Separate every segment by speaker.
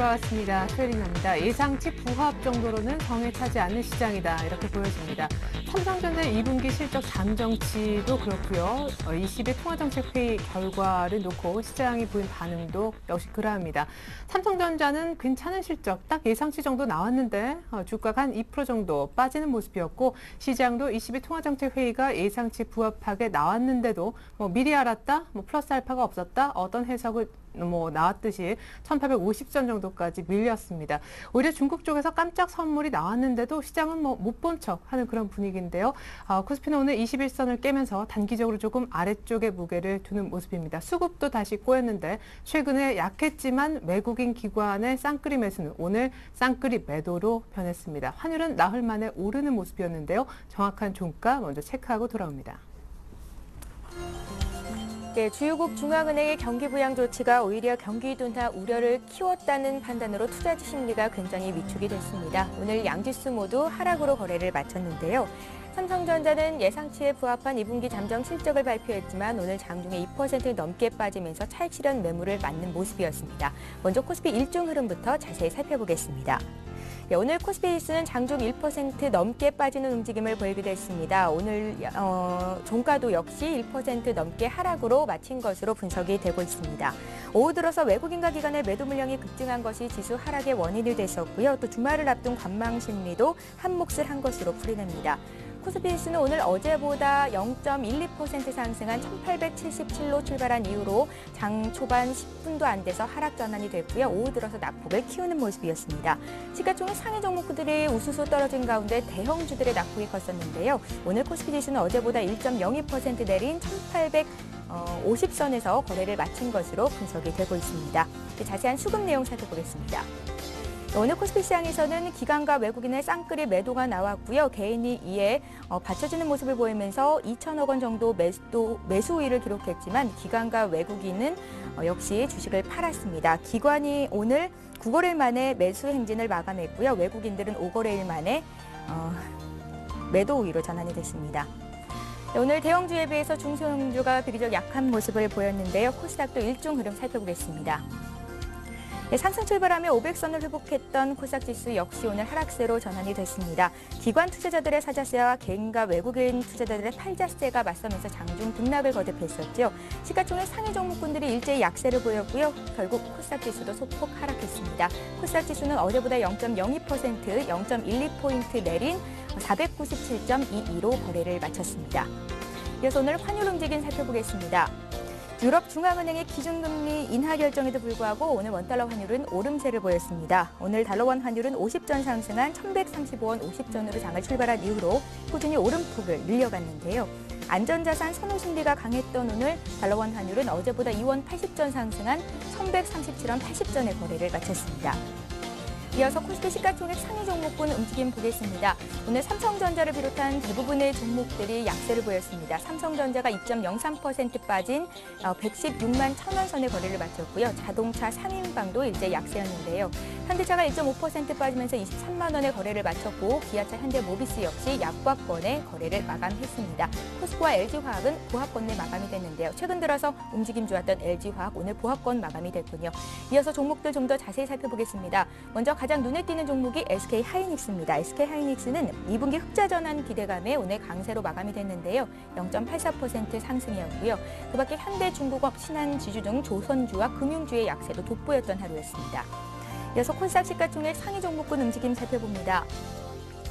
Speaker 1: 돌아왔습니다. 최혜린입니다. 예상치 부합 정도로는 정에 차지 않는 시장이다. 이렇게 보여집니다. 삼성전자 2분기 실적 잠정치도 그렇고요. 22 통화정책회의 결과를 놓고 시장이 보인 반응도 역시 그러합니다. 삼성전자는 괜찮은 실적, 딱 예상치 정도 나왔는데 주가가 한 2% 정도 빠지는 모습이었고 시장도 22 통화정책회의가 예상치 부합하게 나왔는데도 미리 알았다, 플러스 알파가 없었다, 어떤 해석을 나왔듯이 1850선 정도까지 밀렸습니다. 오히려 중국 쪽에서 깜짝 선물이 나왔는데도 시장은 못 본 척 하는 그런 분위기인데요. 코스피는 오늘 21선을 깨면서 단기적으로 조금 아래쪽에 무게를 두는 모습입니다. 수급도 다시 꼬였는데 최근에 약했지만 외국인 기관의 쌍끌이 매수는 오늘 쌍끌이 매도로 변했습니다. 환율은 나흘 만에 오르는 모습이었는데요. 정확한 종가 먼저 체크하고 돌아옵니다.
Speaker 2: 네, 주요국 중앙은행의 경기 부양 조치가 오히려 경기 둔화 우려를 키웠다는 판단으로 투자자 심리가 굉장히 위축이 됐습니다. 오늘 양지수 모두 하락으로 거래를 마쳤는데요. 삼성전자는 예상치에 부합한 2분기 잠정 실적을 발표했지만 오늘 장중에 2% 넘게 빠지면서 차익 실현 매물을 맞는 모습이었습니다. 먼저 코스피 일중 흐름부터 자세히 살펴보겠습니다. 네, 오늘 코스피 지수는 장중 1% 넘게 빠지는 움직임을 보이기도 했습니다. 오늘 종가도 역시 1% 넘게 하락으로 마친 것으로 분석이 되고 있습니다. 오후 들어서 외국인과 기관의 매도 물량이 급증한 것이 지수 하락의 원인이 됐었고요. 또 주말을 앞둔 관망 심리도 한 몫을 한 것으로 풀이됩니다. 코스피 지수는 오늘 어제보다 0.12% 상승한 1877로 출발한 이후로 장 초반 10분도 안 돼서 하락 전환이 됐고요. 오후 들어서 낙폭을 키우는 모습이었습니다. 시가총액 상위 종목들이 우수수 떨어진 가운데 대형주들의 낙폭이 컸었는데요. 오늘 코스피 지수는 어제보다 1.02% 내린 1850선에서 거래를 마친 것으로 분석이 되고 있습니다. 자세한 수급 내용 살펴보겠습니다. 오늘 코스피 시장에서는 기관과 외국인의 쌍끌이 매도가 나왔고요. 개인이 이에 받쳐주는 모습을 보이면서 2천억 원 정도 매수 우위를 기록했지만 기관과 외국인은 역시 주식을 팔았습니다. 기관이 오늘 9거래일 만에 매수 행진을 마감했고요. 외국인들은 5거래일 만에 매도 우위로 전환이 됐습니다. 오늘 대형주에 비해서 중소형주가 비교적 약한 모습을 보였는데요. 코스닥도 일중 흐름 살펴보겠습니다. 네, 상승 출발하며 500선을 회복했던 코스닥지수 역시 오늘 하락세로 전환이 됐습니다. 기관 투자자들의 사자세와 개인과 외국인 투자자들의 팔자세가 맞서면서 장중 등락을 거듭했었죠. 시가총액 상위 종목군들이 일제히 약세를 보였고요. 결국 코스닥지수도 소폭 하락했습니다. 코스닥지수는 어제보다 0.02%, 0.12포인트 내린 497.22로 거래를 마쳤습니다. 이어서 오늘 환율 움직임 살펴보겠습니다. 유럽 중앙은행의 기준금리 인하 결정에도 불구하고 오늘 원달러 환율은 오름세를 보였습니다. 오늘 달러원 환율은 50전 상승한 1135원 50전으로 장을 출발한 이후로 꾸준히 오름폭을 늘려갔는데요. 안전자산 선호 심리가 강했던 오늘 달러원 환율은 어제보다 2원 80전 상승한 1137원 80전의 거래를 마쳤습니다. 이어서 코스피 시가총액 상위 종목군 움직임 보겠습니다. 오늘 삼성전자를 비롯한 대부분의 종목들이 약세를 보였습니다. 삼성전자가 2.03% 빠진 116만 1,000원 선의 거래를 마쳤고요. 자동차 상인방도 일제 약세였는데요. 현대차가 1.5% 빠지면서 23만 원의 거래를 마쳤고 기아차, 현대모비스 역시 약과권의 거래를 마감했습니다. 포스코와 LG화학은 보합권 내 마감이 됐는데요. 최근 들어서 움직임 좋았던 LG화학 오늘 보합권 마감이 됐군요. 이어서 종목들 좀 더 자세히 살펴보겠습니다. 먼저 가장 눈에 띄는 종목이 SK하이닉스입니다. SK하이닉스는 2분기 흑자 전환 기대감에 오늘 강세로 마감이 됐는데요. 0.84% 상승이었고요. 그 밖에 현대중공업, 신한지주 등 조선주와 금융주의 약세도 돋보였던 하루였습니다. 이어서 코스닥 시가총액 상위 종목군 움직임 살펴봅니다.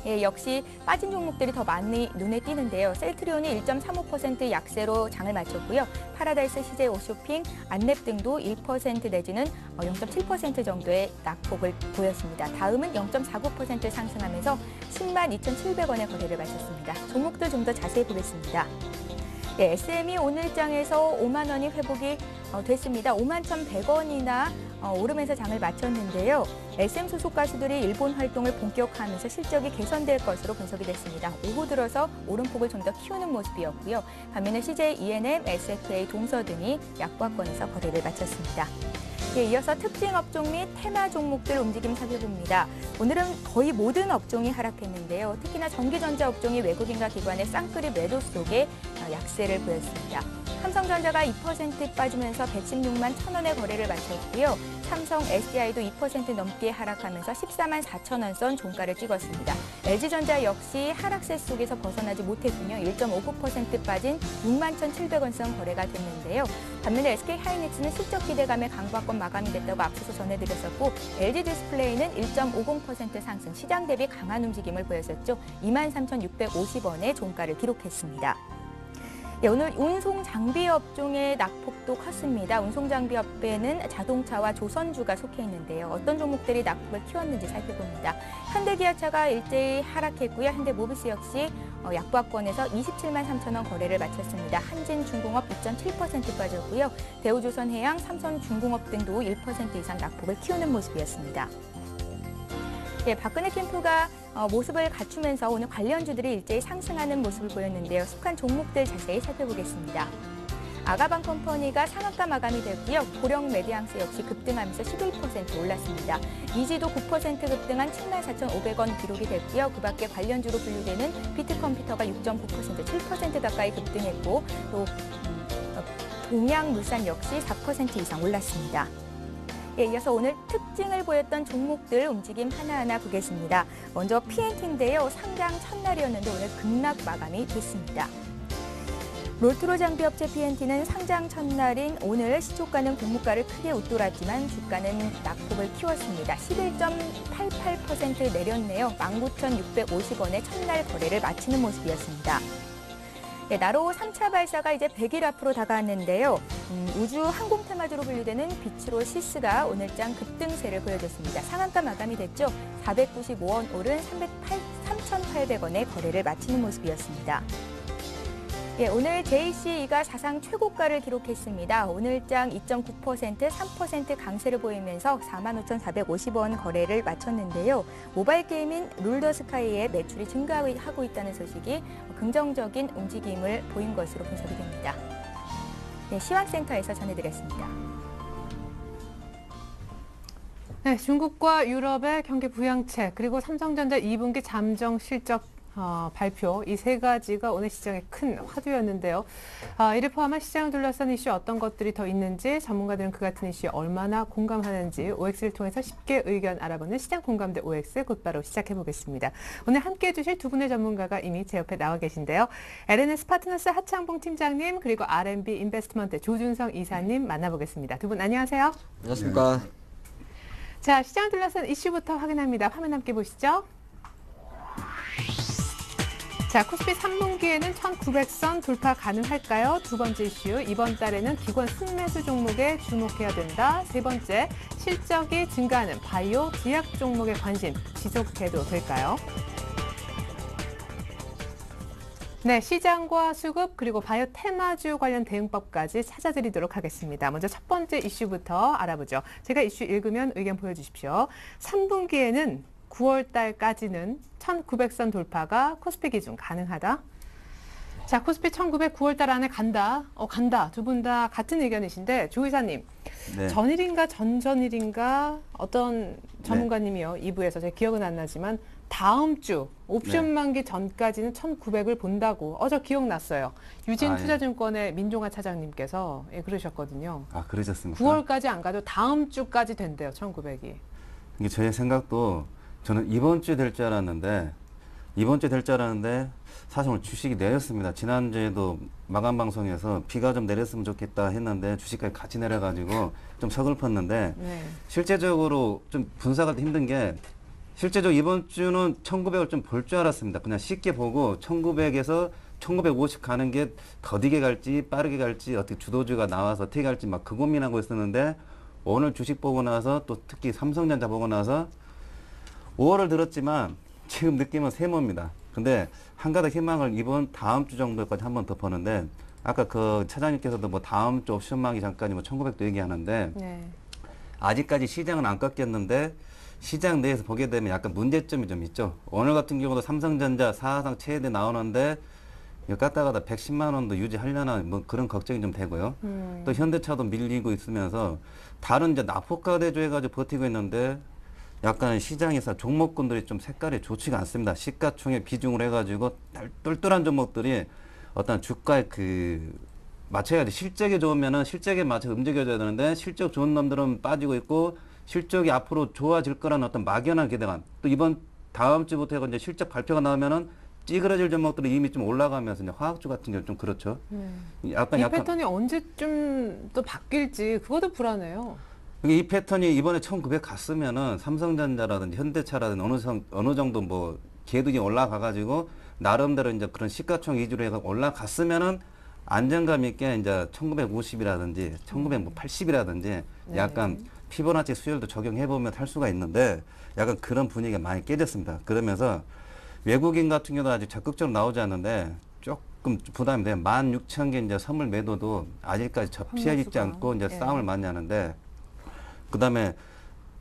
Speaker 2: 예, 역시 빠진 종목들이 더 많이 눈에 띄는데요. 셀트리온이 1.35% 약세로 장을 마쳤고요. 파라다이스, CJ 오쇼핑, 안랩 등도 1% 내지는 0.7% 정도의 낙폭을 보였습니다. 다음은 0.49% 상승하면서 10만 2,700원의 거래를 마쳤습니다. 종목들 좀 더 자세히 보겠습니다. 네, SM이 오늘 장에서 5만 원이 회복이 됐습니다. 5만 1,100원이나 오르면서 장을 마쳤는데요. SM 소속 가수들이 일본 활동을 본격화하면서 실적이 개선될 것으로 분석이 됐습니다. 오후 들어서 오름폭을 좀 더 키우는 모습이었고요. 반면에 CJ ENM, SFA, 동서 등이 약과권에서 거래를 마쳤습니다. 예, 이어서 특징 업종 및 테마 종목들 움직임 살펴봅니다. 오늘은 거의 모든 업종이 하락했는데요. 특히나 전기전자 업종이 외국인과 기관의 쌍끌이 매도 속에 약세를 보였습니다. 삼성전자가 2% 빠지면서 116만 1,000원의 거래를 마쳤고요. 삼성, SDI도 2% 넘게 하락하면서 14만 4천 원 선 종가를 찍었습니다. LG전자 역시 하락세 속에서 벗어나지 못했군요. 1.59% 빠진 6만 1,700원 선 거래가 됐는데요. 반면에 SK하이닉스는 실적 기대감에 강보합권 마감이 됐다고 앞서서 전해드렸었고 LG디스플레이는 1.50% 상승, 시장 대비 강한 움직임을 보였었죠. 23,650원의 종가를 기록했습니다. 네, 오늘 운송장비 업종의 낙폭도 컸습니다. 운송장비업에는 자동차와 조선주가 속해 있는데요. 어떤 종목들이 낙폭을 키웠는지 살펴봅니다. 현대기아차가 일제히 하락했고요. 현대모비스 역시 약보합권에서 27만 3천 원 거래를 마쳤습니다. 한진중공업 2.7% 빠졌고요. 대우조선해양, 삼성중공업 등도 1% 이상 낙폭을 키우는 모습이었습니다. 예, 박근혜 캠프가 모습을 갖추면서 오늘 관련주들이 일제히 상승하는 모습을 보였는데요. 속한 종목들 자세히 살펴보겠습니다. 아가방 컴퍼니가 상한가 마감이 됐고요. 고령 메디앙스 역시 급등하면서 11% 올랐습니다. 이지도 9% 급등한 74,500원 기록이 됐고요. 그 밖에 관련주로 분류되는 비트컴퓨터가 6.9%, 7% 가까이 급등했고 또 동양물산 역시 4% 이상 올랐습니다. 예, 이어서 오늘 특징을 보였던 종목들 움직임 하나하나 보겠습니다. 먼저 P&T인데요. 상장 첫날이었는데 오늘 급락 마감이 됐습니다. 롤트로 장비업체 P&T는 상장 첫날인 오늘 시초가는 공모가를 크게 웃돌았지만 주가는 낙폭을 키웠습니다. 11.88% 내렸네요. 19,650원에 첫날 거래를 마치는 모습이었습니다. 네, 나로 3차 발사가 이제 100일 앞으로 다가왔는데요. 우주 항공 테마주로 분류되는 비츠로 시스가 오늘장 급등세를 보여줬습니다. 상한가 마감이 됐죠. 495원 오른 3,800원에 거래를 마치는 모습이었습니다. 예, 오늘 JCE가 사상 최고가를 기록했습니다. 오늘장 2.9%, 3% 강세를 보이면서 45,450원 거래를 마쳤는데요. 모바일 게임인 룰더스카이의 매출이 증가하고 있다는 소식이 긍정적인 움직임을 보인 것으로 분석이 됩니다. 네, 시황센터에서 전해드렸습니다.
Speaker 1: 네, 중국과 유럽의 경기 부양책 그리고 삼성전자 2분기 잠정 실적 발표 이 세 가지가 오늘 시장의 큰 화두였는데요. 이를 포함한 시장을 둘러싼 이슈 어떤 것들이 더 있는지 전문가들은 그 같은 이슈에 얼마나 공감하는지 OX를 통해서 쉽게 의견 알아보는 시장 공감대 OX 곧바로 시작해보겠습니다. 오늘 함께해 주실 두 분의 전문가가 이미 제 옆에 나와 계신데요. LNS 파트너스 하창봉 팀장님 그리고 R&B 인베스트먼트 조준성 이사님 만나보겠습니다. 두 분 안녕하세요.
Speaker 3: 안녕하십니까.
Speaker 1: 자, 시장 둘러싼 이슈부터 확인합니다. 화면 함께 보시죠. 자, 코스피 3분기에는 1900선 돌파 가능할까요? 두 번째 이슈, 이번 달에는 기관 순매수 종목에 주목해야 된다. 세 번째, 실적이 증가하는 바이오, 제약 종목에 관심 지속해도 될까요? 네, 시장과 수급 그리고 바이오 테마주 관련 대응법까지 찾아드리도록 하겠습니다. 먼저 첫 번째 이슈부터 알아보죠. 제가 이슈 읽으면 의견 보여주십시오. 3분기에는 9월 달까지는 1900선 돌파가 코스피 기준 가능하다. 자, 코스피 1900 9월 달 안에 간다. 간다. 두 분 다 같은 의견이신데 조 이사님.
Speaker 3: 네.
Speaker 1: 전일인가 전전일인가 어떤 전문가님이요. 2부에서 제 기억은 안 나지만 다음 주 옵션 만기 전까지는 1900을 본다고. 저 기억났어요. 유진투자증권의 민종아 차장님께서 그러셨거든요.
Speaker 3: 아, 그러셨습니까?
Speaker 1: 9월까지 안 가도 다음 주까지 된대요. 1900이.
Speaker 3: 이게 저의 생각도 저는 이번 주에 될 줄 알았는데 사실 오늘 주식이 내렸습니다. 지난주에도 마감 방송에서 비가 좀 내렸으면 좋겠다 했는데 주식까지 같이 내려가지고 좀 서글펐는데 실제적으로 좀 분석할 때 힘든 게 실제적으로 이번 주는 1900을 좀 볼 줄 알았습니다. 그냥 쉽게 보고 1900에서 1950 가는 게 더디게 갈지 빠르게 갈지 어떻게 주도주가 나와서 어떻게 갈지 막 그 고민하고 있었는데 오늘 주식 보고 나서 또 특히 삼성전자 보고 나서 5월을 들었지만 지금 느낌은 세모입니다. 근데 한 가닥 희망을 이번 다음 주 정도까지 한 번 더 보는데 아까 그 차장님께서도 뭐 다음 주 옵션 만기 전까지 뭐 1900도 얘기하는데 아직까지 시장은 안 꺾였는데 시장 내에서 보게 되면 약간 문제점이 좀 있죠. 오늘 같은 경우도 삼성전자 사상 최대 나오는데 이거 갔다가다 110만 원도 유지하려나 뭐 그런 걱정이 좀 되고요. 또 현대차도 밀리고 있으면서 다른 이제 낙폭과 대조해가지고 버티고 있는데 약간 시장에서 종목군들이 좀 색깔이 좋지가 않습니다. 시가총액 비중을 해가지고 똘똘한 종목들이 어떤 주가의 그 맞춰야지. 실적이 좋으면은 실적에 맞춰 움직여줘야 되는데 실적 좋은 놈들은 빠지고 있고 실적이 앞으로 좋아질 거라는 어떤 막연한 기대감. 또 이번 다음 주부터 이제 실적 발표가 나오면은 찌그러질 종목들이 이미 좀 올라가면서 이제 화학주 같은 경우 좀 그렇죠.
Speaker 1: 이
Speaker 3: 약간
Speaker 1: 패턴이 언제쯤 또 바뀔지 그것도 불안해요.
Speaker 3: 이 패턴이 이번에 1900 갔으면은 삼성전자라든지 현대차라든지 어느 정도 뭐 개도이 올라가가지고 나름대로 이제 그런 시가총 위주로 해서 올라갔으면은 안정감 있게 이제 1950이라든지 1980이라든지 약간 피보나치 수열도 적용해 보면 할 수가 있는데 약간 그런 분위기가 많이 깨졌습니다. 그러면서 외국인 같은 경우도 아직 적극적으로 나오지 않는데 조금 부담이 돼요. 16,000개 이제 선물 매도도 아직까지 접시해지지 않고 이제 싸움을 많이 하는데 그다음에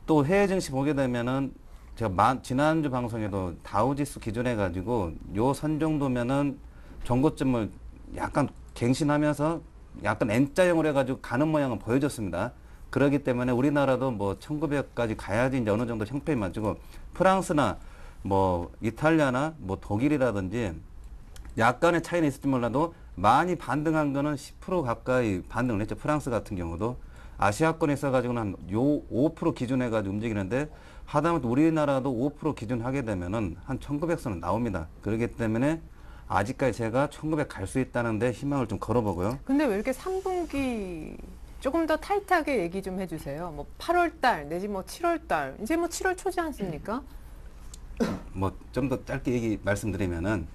Speaker 3: 또 해외 증시 보게 되면은 제가 지난주 방송에도 다우지수 기준해 가지고 요 선 정도면은 정고점을 약간 갱신하면서 약간 N자형으로 해가지고 가는 모양은 보여줬습니다. 그렇기 때문에 우리나라도 뭐 1900까지 가야지 이제 어느 정도 형편이 맞추고 프랑스나 뭐 이탈리아나 뭐 독일이라든지 약간의 차이는 있을지 몰라도 많이 반등한 거는 10% 가까이 반등을 했죠. 프랑스 같은 경우도 아시아권에 있어가지고는 한 요 5% 기준해가지고 움직이는데 하다못해 우리나라도 5% 기준 하게 되면은 한 1900선은 나옵니다. 그렇기 때문에 아직까지 제가 1900 갈 수 있다는데 희망을 좀 걸어보고요.
Speaker 1: 근데 왜 이렇게 3분기 조금 더 타이트하게 얘기 좀 해주세요. 뭐 8월 달 내지 뭐 7월 달 이제 뭐 7월 초지 않습니까?
Speaker 3: 뭐 좀 더 짧게 말씀드리면은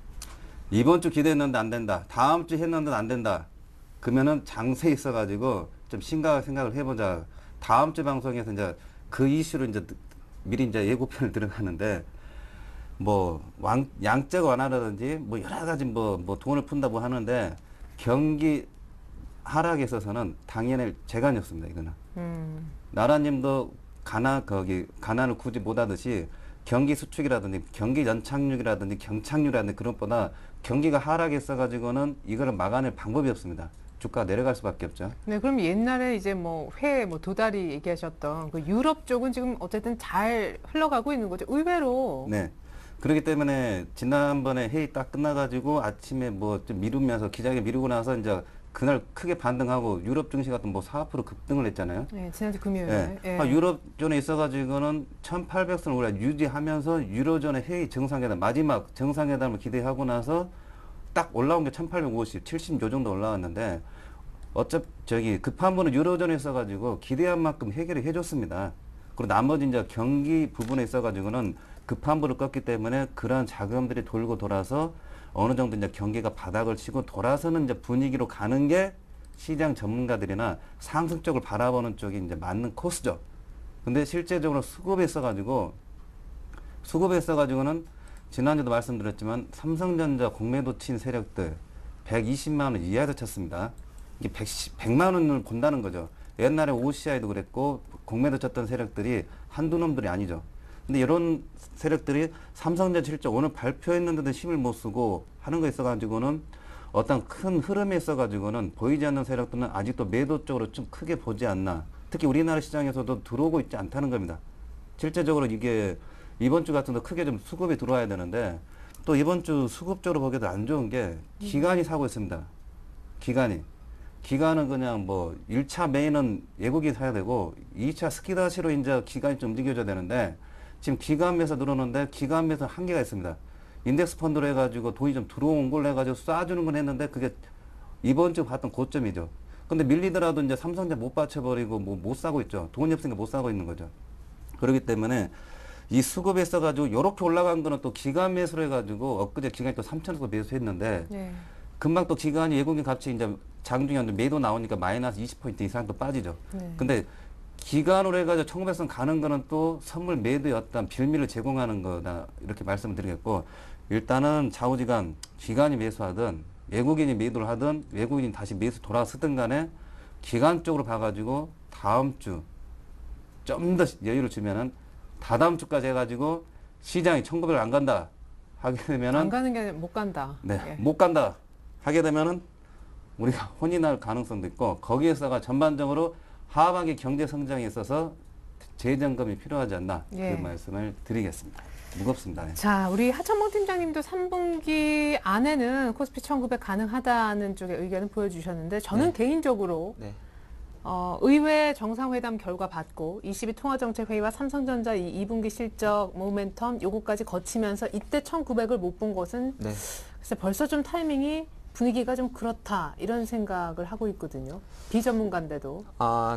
Speaker 3: 이번 주 기대했는데 안 된다. 다음 주 했는데 안 된다. 그러면은 장세 있어가지고 좀 심각하게 생각을 해보자. 다음 주 방송에서 이제 그 이슈로 이제 미리 이제 예고편을 들어가는데 뭐 양적 완화라든지 뭐 여러 가지 뭐 돈을 푼다고 하는데 경기 하락에 있어서는 당연히 재간이었습니다. 이거는 나라님도 가난을 굳이 못하듯이 경기 수축이라든지 경기 연착륙이라든지 경착륙이라든지 그런 것보다 경기가 하락에 있어가지고는 이거를 막아낼 방법이 없습니다. 주가가 내려갈 수밖에 없죠.
Speaker 1: 네, 그럼 옛날에 이제 뭐 회, 뭐 도다리 얘기하셨던 그 유럽 쪽은 지금 어쨌든 잘 흘러가고 있는 거죠. 의외로.
Speaker 3: 네. 그렇기 때문에 지난번에 회의 딱 끝나가지고 아침에 뭐 좀 미루면서 기장에 미루고 나서 이제 그날 크게 반등하고 유럽 증시 같은 뭐 4% 급등을 했잖아요.
Speaker 1: 네, 지난주 금요일에.
Speaker 3: 네. 유럽존에 있어가지고는 1800선을 우리가 유지하면서 유로존의 회의 정상회담, 마지막 정상회담을 기대하고 나서 딱 올라온 게 1850, 70요 정도 올라왔는데 급한 분은 유로존에 있어가지고 기대한 만큼 해결을 해줬습니다. 그리고 나머지 이제 경기 부분에 있어가지고는 급한 불을 껐기 때문에 그러한 자금들이 돌고 돌아서 어느 정도 이제 경기가 바닥을 치고 돌아서는 이제 분위기로 가는 게 시장 전문가들이나 상승 쪽을 바라보는 쪽이 이제 맞는 코스죠. 근데 실제적으로 수급에 있어가지고는 지난주도 말씀드렸지만 삼성전자 공매도 친 세력들 120만 원 이하에서 쳤습니다. 이게 100만 원을 본다는 거죠. 옛날에 OCI도 그랬고 공매도 쳤던 세력들이 한두 놈들이 아니죠. 근데 이런 세력들이 삼성전자 실적 오늘 발표했는데도 힘을 못 쓰고 하는 거 있어가지고는 어떤 큰 흐름에 있어가지고는 보이지 않는 세력들은 아직도 매도 쪽으로 좀 크게 보지 않나. 특히 우리나라 시장에서도 들어오고 있지 않다는 겁니다. 실제적으로 이게 이번 주 같은 데 크게 좀 수급이 들어와야 되는데 또 이번 주 수급적으로 보기에도 안 좋은 게 기관이 사고 있습니다. 기관은 그냥 뭐 1차 메인은 외국인이 사야 되고 2차 스키다시로 이제 기관이 좀 움직여줘야 되는데 지금 기관 매수 늘어오는데 기관 매수 한계가 있습니다. 인덱스 펀드로 해가지고 돈이 좀 들어온 걸로 해가지고 쏴주는 건 했는데 그게 이번 주 봤던 고점이죠. 근데 밀리더라도 이제 삼성전자 못 받쳐버리고 뭐 못 사고 있죠. 돈이 없으니까 못 사고 있는 거죠. 그렇기 때문에 이 수급에 있어가지고 요렇게 올라간 거는 또 기관 매수를 해가지고 엊그제 기관이 또 3천원 매수했는데
Speaker 1: 네.
Speaker 3: 금방 또 기관이 외국인 값이 이제 장중에 매도 나오니까 마이너스 20포인트 이상 또 빠지죠.
Speaker 1: 네.
Speaker 3: 근데 기관으로 해가지고 1900선 가는 거는 또 선물 매도의 어떤 빌미를 제공하는 거다 이렇게 말씀을 드리겠고 일단은 좌우지간 기관이 매수하든 외국인이 매도를 하든 외국인이 다시 매수 돌아서든 간에 기관 쪽으로 봐가지고 다음 주 좀 더 여유를 주면은 다다음 주까지 해가지고 시장이 1900을 안 간다 하게 되면은
Speaker 1: 안 가는 게 아니라 못 간다.
Speaker 3: 네,
Speaker 1: 예.
Speaker 3: 못 간다 하게 되면은 우리가 혼이 날 가능성도 있고 거기에서가 전반적으로 하반기 경제 성장에 있어서 재점검이 필요하지 않나
Speaker 1: 예.
Speaker 3: 그 말씀을 드리겠습니다. 무겁습니다. 예.
Speaker 1: 자, 우리 하천봉 팀장님도 3분기 안에는 코스피 1900 가능하다는 쪽의 의견을 보여주셨는데 저는
Speaker 4: 네.
Speaker 1: 개인적으로
Speaker 4: 네.
Speaker 1: 의회 정상회담 결과 받고 22 통화정책회의와 삼성전자 이 2분기 실적 모멘텀 요거까지 거치면서 이때 1900을 못 본 것은
Speaker 4: 네.
Speaker 1: 글쎄 벌써 좀 타이밍이 분위기가 좀 그렇다 이런 생각을 하고 있거든요. 비전문가인데도.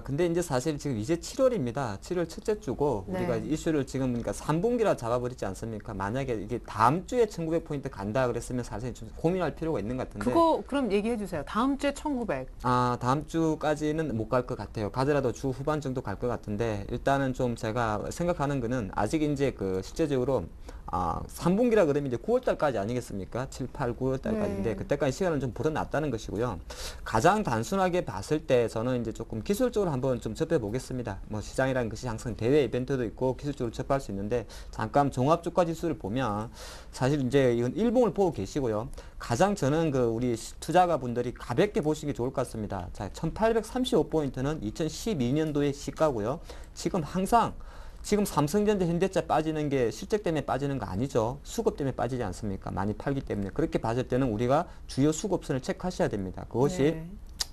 Speaker 4: 근데 이제 사실 지금 이제 7월입니다. 7월 첫째 주고
Speaker 1: 네.
Speaker 4: 우리가 이슈를 지금 그러니까 3분기라 잡아버리지 않습니까? 만약에 이게 다음 주에 1900포인트 간다 그랬으면 사실 좀 고민할 필요가 있는 것 같은데.
Speaker 1: 그거 그럼 얘기해 주세요. 다음 주에 1900.
Speaker 4: 다음 주까지는 못 갈 것 같아요. 가더라도 주 후반 정도 갈 것 같은데 일단은 좀 제가 생각하는 거는 아직 이제 그 실제적으로 3분기라 그러면 이제 9월 달까지 아니겠습니까? 7, 8, 9월 달까지인데
Speaker 1: 네.
Speaker 4: 그때까지 시간을 좀 벌어놨다는 것이고요. 가장 단순하게 봤을 때 저는 이제 조금 기술적으로 한번 좀 접해 보겠습니다. 뭐 시장이라는 것이 항상 대외 이벤트도 있고 기술적으로 접할 수 있는데 잠깐 종합주가 지수를 보면 사실 이제 이건 일봉을 보고 계시고요. 가장 저는 그 우리 투자가 분들이 가볍게 보시는 게 좋을 것 같습니다. 자, 1835포인트는 2012년도의 시가고요. 지금 삼성전자, 현대차 빠지는 게 실적 때문에 빠지는 거 아니죠. 수급 때문에 빠지지 않습니까? 많이 팔기 때문에. 그렇게 봤을 때는 우리가 주요 수급선을 체크하셔야 됩니다. 그것이
Speaker 1: 네.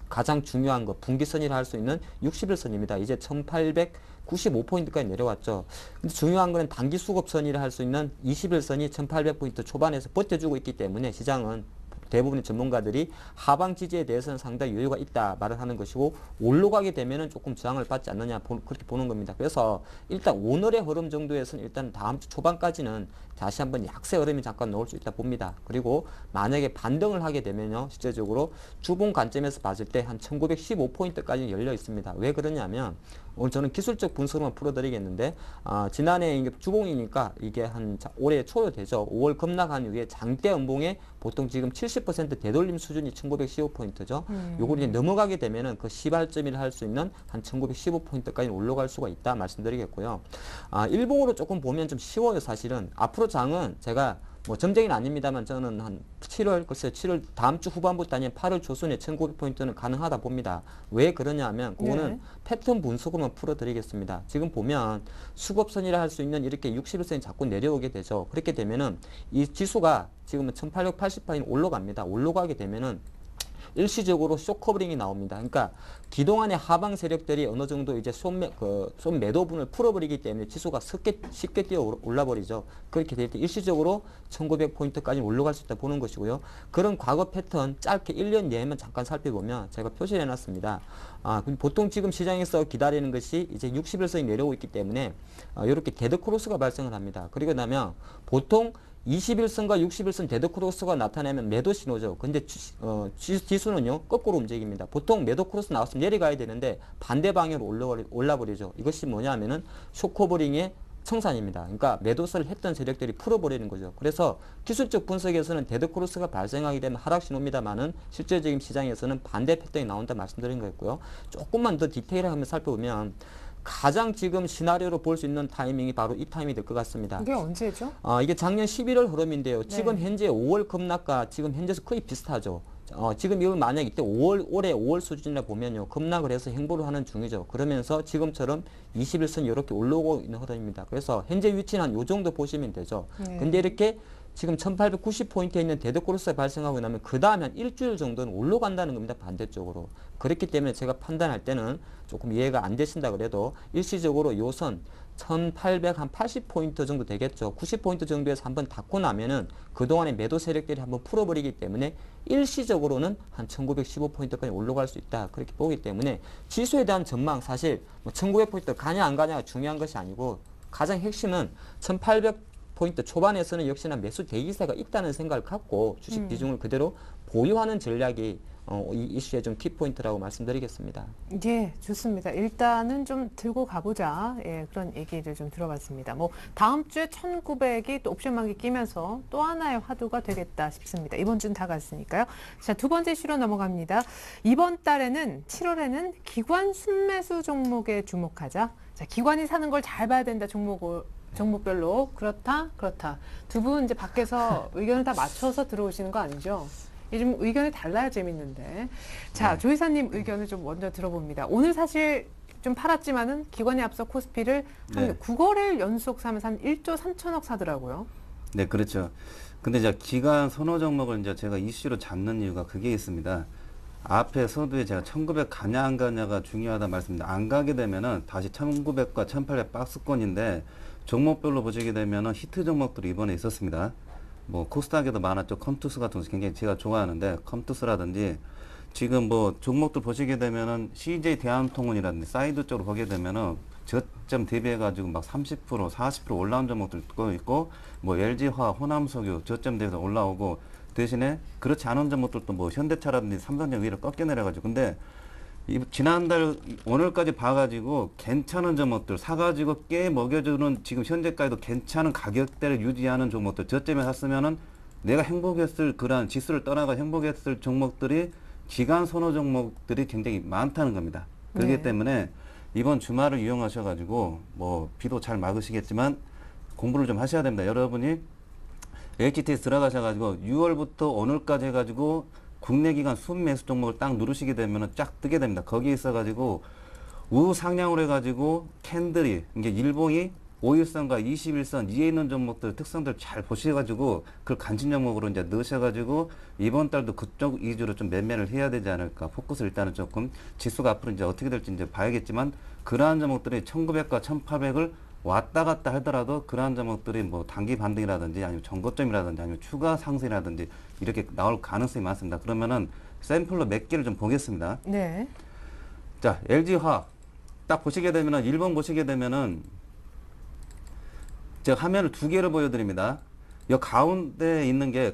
Speaker 4: 가장 중요한 거, 분기선이라 할 수 있는 60일선입니다. 이제 1895포인트까지 내려왔죠. 근데 중요한 거는 단기 수급선이라 할 수 있는 21선이 1800포인트 초반에서 버텨주고 있기 때문에 시장은 대부분의 전문가들이 하방 지지에 대해서는 상당히 여유가 있다 말을 하는 것이고 올라가게 되면은 조금 저항을 받지 않느냐 그렇게 보는 겁니다. 그래서 일단 오늘의 흐름 정도에서는 일단 다음 주 초반까지는 다시 한번 약세 흐름이 잠깐 나올 수 있다 봅니다. 그리고 만약에 반등을 하게 되면요, 실제적으로 주봉 관점에서 봤을 때 한 1915포인트까지 열려 있습니다. 왜 그러냐면 오늘 저는 기술적 분석만 풀어드리겠는데 지난해 이게 주봉이니까 이게 한 올해 초로 되죠. 5월 급락한 이후에 장대 음봉에 보통 지금 70% 되돌림 수준이 1915포인트죠. 요걸 이제 넘어가게 되면은 그 시발점이라 할 수 있는 한 1915포인트까지 올라갈 수가 있다 말씀드리겠고요. 일봉으로 조금 보면 좀 쉬워요. 사실은 앞으로 장은 제가 뭐 점쟁이는 아닙니다만 저는 한 7월 다음 주 후반부터 아니면 8월 초순에 1900포인트는 가능하다 봅니다. 왜 그러냐면 그거는
Speaker 1: 네.
Speaker 4: 패턴 분석으로만 풀어드리겠습니다. 지금 보면 수급선이라 할 수 있는 이렇게 61선이 자꾸 내려오게 되죠. 그렇게 되면은 이 지수가 지금은 1888이 올라갑니다. 올라가게 되면은 일시적으로 쇼커버링이 나옵니다. 그러니까 기동안의 하방 세력들이 어느 정도 이제 매도분을 풀어버리기 때문에 지수가 쉽게 뛰어 올라버리죠. 그렇게 될 때 일시적으로 1900포인트까지 올라갈 수 있다 보는 것이고요. 그런 과거 패턴 짧게 1년 내에만 잠깐 살펴보면 제가 표시를 해놨습니다. 보통 지금 시장에서 기다리는 것이 이제 60일선이 내려오고 있기 때문에 이렇게 데드크로스가 발생을 합니다. 그리고 나면 보통 21선과 61선 데드크로스가 나타나면 매도 신호죠. 근데 지수는요, 거꾸로 움직입니다. 보통 매도 크로스 나왔으면 내려가야 되는데 반대 방향으로 올라버리죠. 이것이 뭐냐면은 쇼커버링의 청산입니다. 그러니까 매도세를 했던 세력들이 풀어버리는 거죠. 그래서 기술적 분석에서는 데드크로스가 발생하게 되면 하락 신호입니다만은 실제적인 시장에서는 반대 패턴이 나온다 말씀드린 거였고요. 조금만 더 디테일하게 살펴보면 가장 지금 시나리오로 볼 수 있는 타이밍이 바로 이 타이밍이 될 것 같습니다.
Speaker 1: 이게 언제죠?
Speaker 4: 이게 작년 11월 흐름인데요. 지금
Speaker 1: 네.
Speaker 4: 현재 5월 급락과 지금 현재서 거의 비슷하죠. 지금 이걸 만약 이때 올해 5월 수준이라 보면요. 급락을 해서 행보를 하는 중이죠. 그러면서 지금처럼 21선 이렇게 올라오고 있는 흐름입니다. 그래서 현재 위치는 한 요 정도 보시면 되죠.
Speaker 1: 네.
Speaker 4: 근데 이렇게 지금 1890포인트에 있는 데드크로스가 발생하고 나면 그 다음에 한 일주일 정도는 올라간다는 겁니다. 반대쪽으로. 그렇기 때문에 제가 판단할 때는 조금 이해가 안 되신다 그래도 일시적으로 요선 1880포인트 정도 되겠죠. 90포인트 정도에서 한번 닫고 나면은 그동안의 매도 세력들이 한번 풀어버리기 때문에 일시적으로는 한 1915포인트까지 올라갈 수 있다. 그렇게 보기 때문에 지수에 대한 전망 사실 뭐 1900포인트 가냐 안 가냐가 중요한 것이 아니고 가장 핵심은 1800포인트 초반에서는 역시나 매수 대기세가 있다는 생각을 갖고 주식 비중을 그대로 보유하는 전략이 이 이슈의 좀 키포인트라고 말씀드리겠습니다.
Speaker 1: 예, 좋습니다. 일단은 좀 들고 가보자. 예, 그런 얘기를 좀 들어봤습니다. 뭐 다음 주에 1900이 또 옵션 만기 끼면서 또 하나의 화두가 되겠다 싶습니다. 이번 주는 다 갔으니까요. 자, 두 번째 이슈로 넘어갑니다. 이번 달에는 7월에는 기관 순매수 종목에 주목하자. 자, 기관이 사는 걸 잘 봐야 된다. 종목별로 그렇다. 두 분 이제 밖에서 의견을 다 맞춰서 들어오시는 거 아니죠? 요즘 의견이 달라야 재밌는데. 자,
Speaker 3: 네.
Speaker 1: 조 이사님 의견을 좀 먼저 들어봅니다. 오늘 사실 좀 팔았지만은 기관에 앞서 코스피를
Speaker 3: 네.
Speaker 1: 9거래일 연속 사면서 한 1조 3천억 사더라고요.
Speaker 3: 네, 그렇죠. 근데 이제 기간 선호 종목을 이제 제가 이슈로 잡는 이유가 그게 있습니다. 앞에 서두에 제가 1900 가냐 안 가냐가 중요하다 말씀드렸는데 안 가게 되면은 다시 1900과 1800 박스권인데 종목별로 보시게 되면은 히트 종목들이 이번에 있었습니다. 뭐 코스닥에도 많았죠. 컴투스 같은 거 굉장히 제가 좋아하는데 컴투스라든지 지금 뭐 종목들 보시게 되면은 CJ 대한통운이라든지 사이드 쪽으로 보게 되면은 저점 대비해 가지고 막 30%, 40% 올라온 종목들도 있고 뭐 LG화, 호남석유 저점 대비해서 올라오고 대신에 그렇지 않은 종목들도 뭐 현대차라든지 삼성전 위로 꺾여 내려가지고 근데 지난달 오늘까지 봐가지고 괜찮은 종목들 사가지고 깨 먹여주는 지금 현재까지도 괜찮은 가격대를 유지하는 종목들 저점에 샀으면은 내가 행복했을 그러한 지수를 떠나가 행복했을 종목들이 기간 선호 종목들이 굉장히 많다는 겁니다. 그렇기
Speaker 1: 네.
Speaker 3: 때문에 이번 주말을 이용하셔가지고 뭐 비도 잘 막으시겠지만 공부를 좀 하셔야 됩니다. 여러분이 HTS 들어가셔가지고 6월부터 오늘까지 해가지고 국내 기관 순매수 종목을 딱 누르시게 되면은 쫙 뜨게 됩니다. 거기에 있어가지고 우상향으로 해가지고 캔들이 이게 일봉이 5일선과 21선 이에 있는 종목들 특성들 잘 보셔가지고 그걸 간신 종목으로 이제 넣으셔가지고 이번 달도 그쪽 위주로 좀 매매를 해야 되지 않을까. 포커스를 일단은 조금 지수가 앞으로 이제 어떻게 될지 이제 봐야겠지만 그러한 종목들이 1900과 1800을 왔다 갔다 하더라도 그러한 종목들이 뭐 단기 반등이라든지 아니면 전고점이라든지 아니면 추가 상승이라든지 이렇게 나올 가능성이 많습니다. 그러면은 샘플로 몇 개를 좀 보겠습니다.
Speaker 1: 네.
Speaker 3: 자, LG화학 딱 보시게 되면은 1번 보시게 되면은 제가 화면을 두 개를 보여드립니다. 이 가운데 있는 게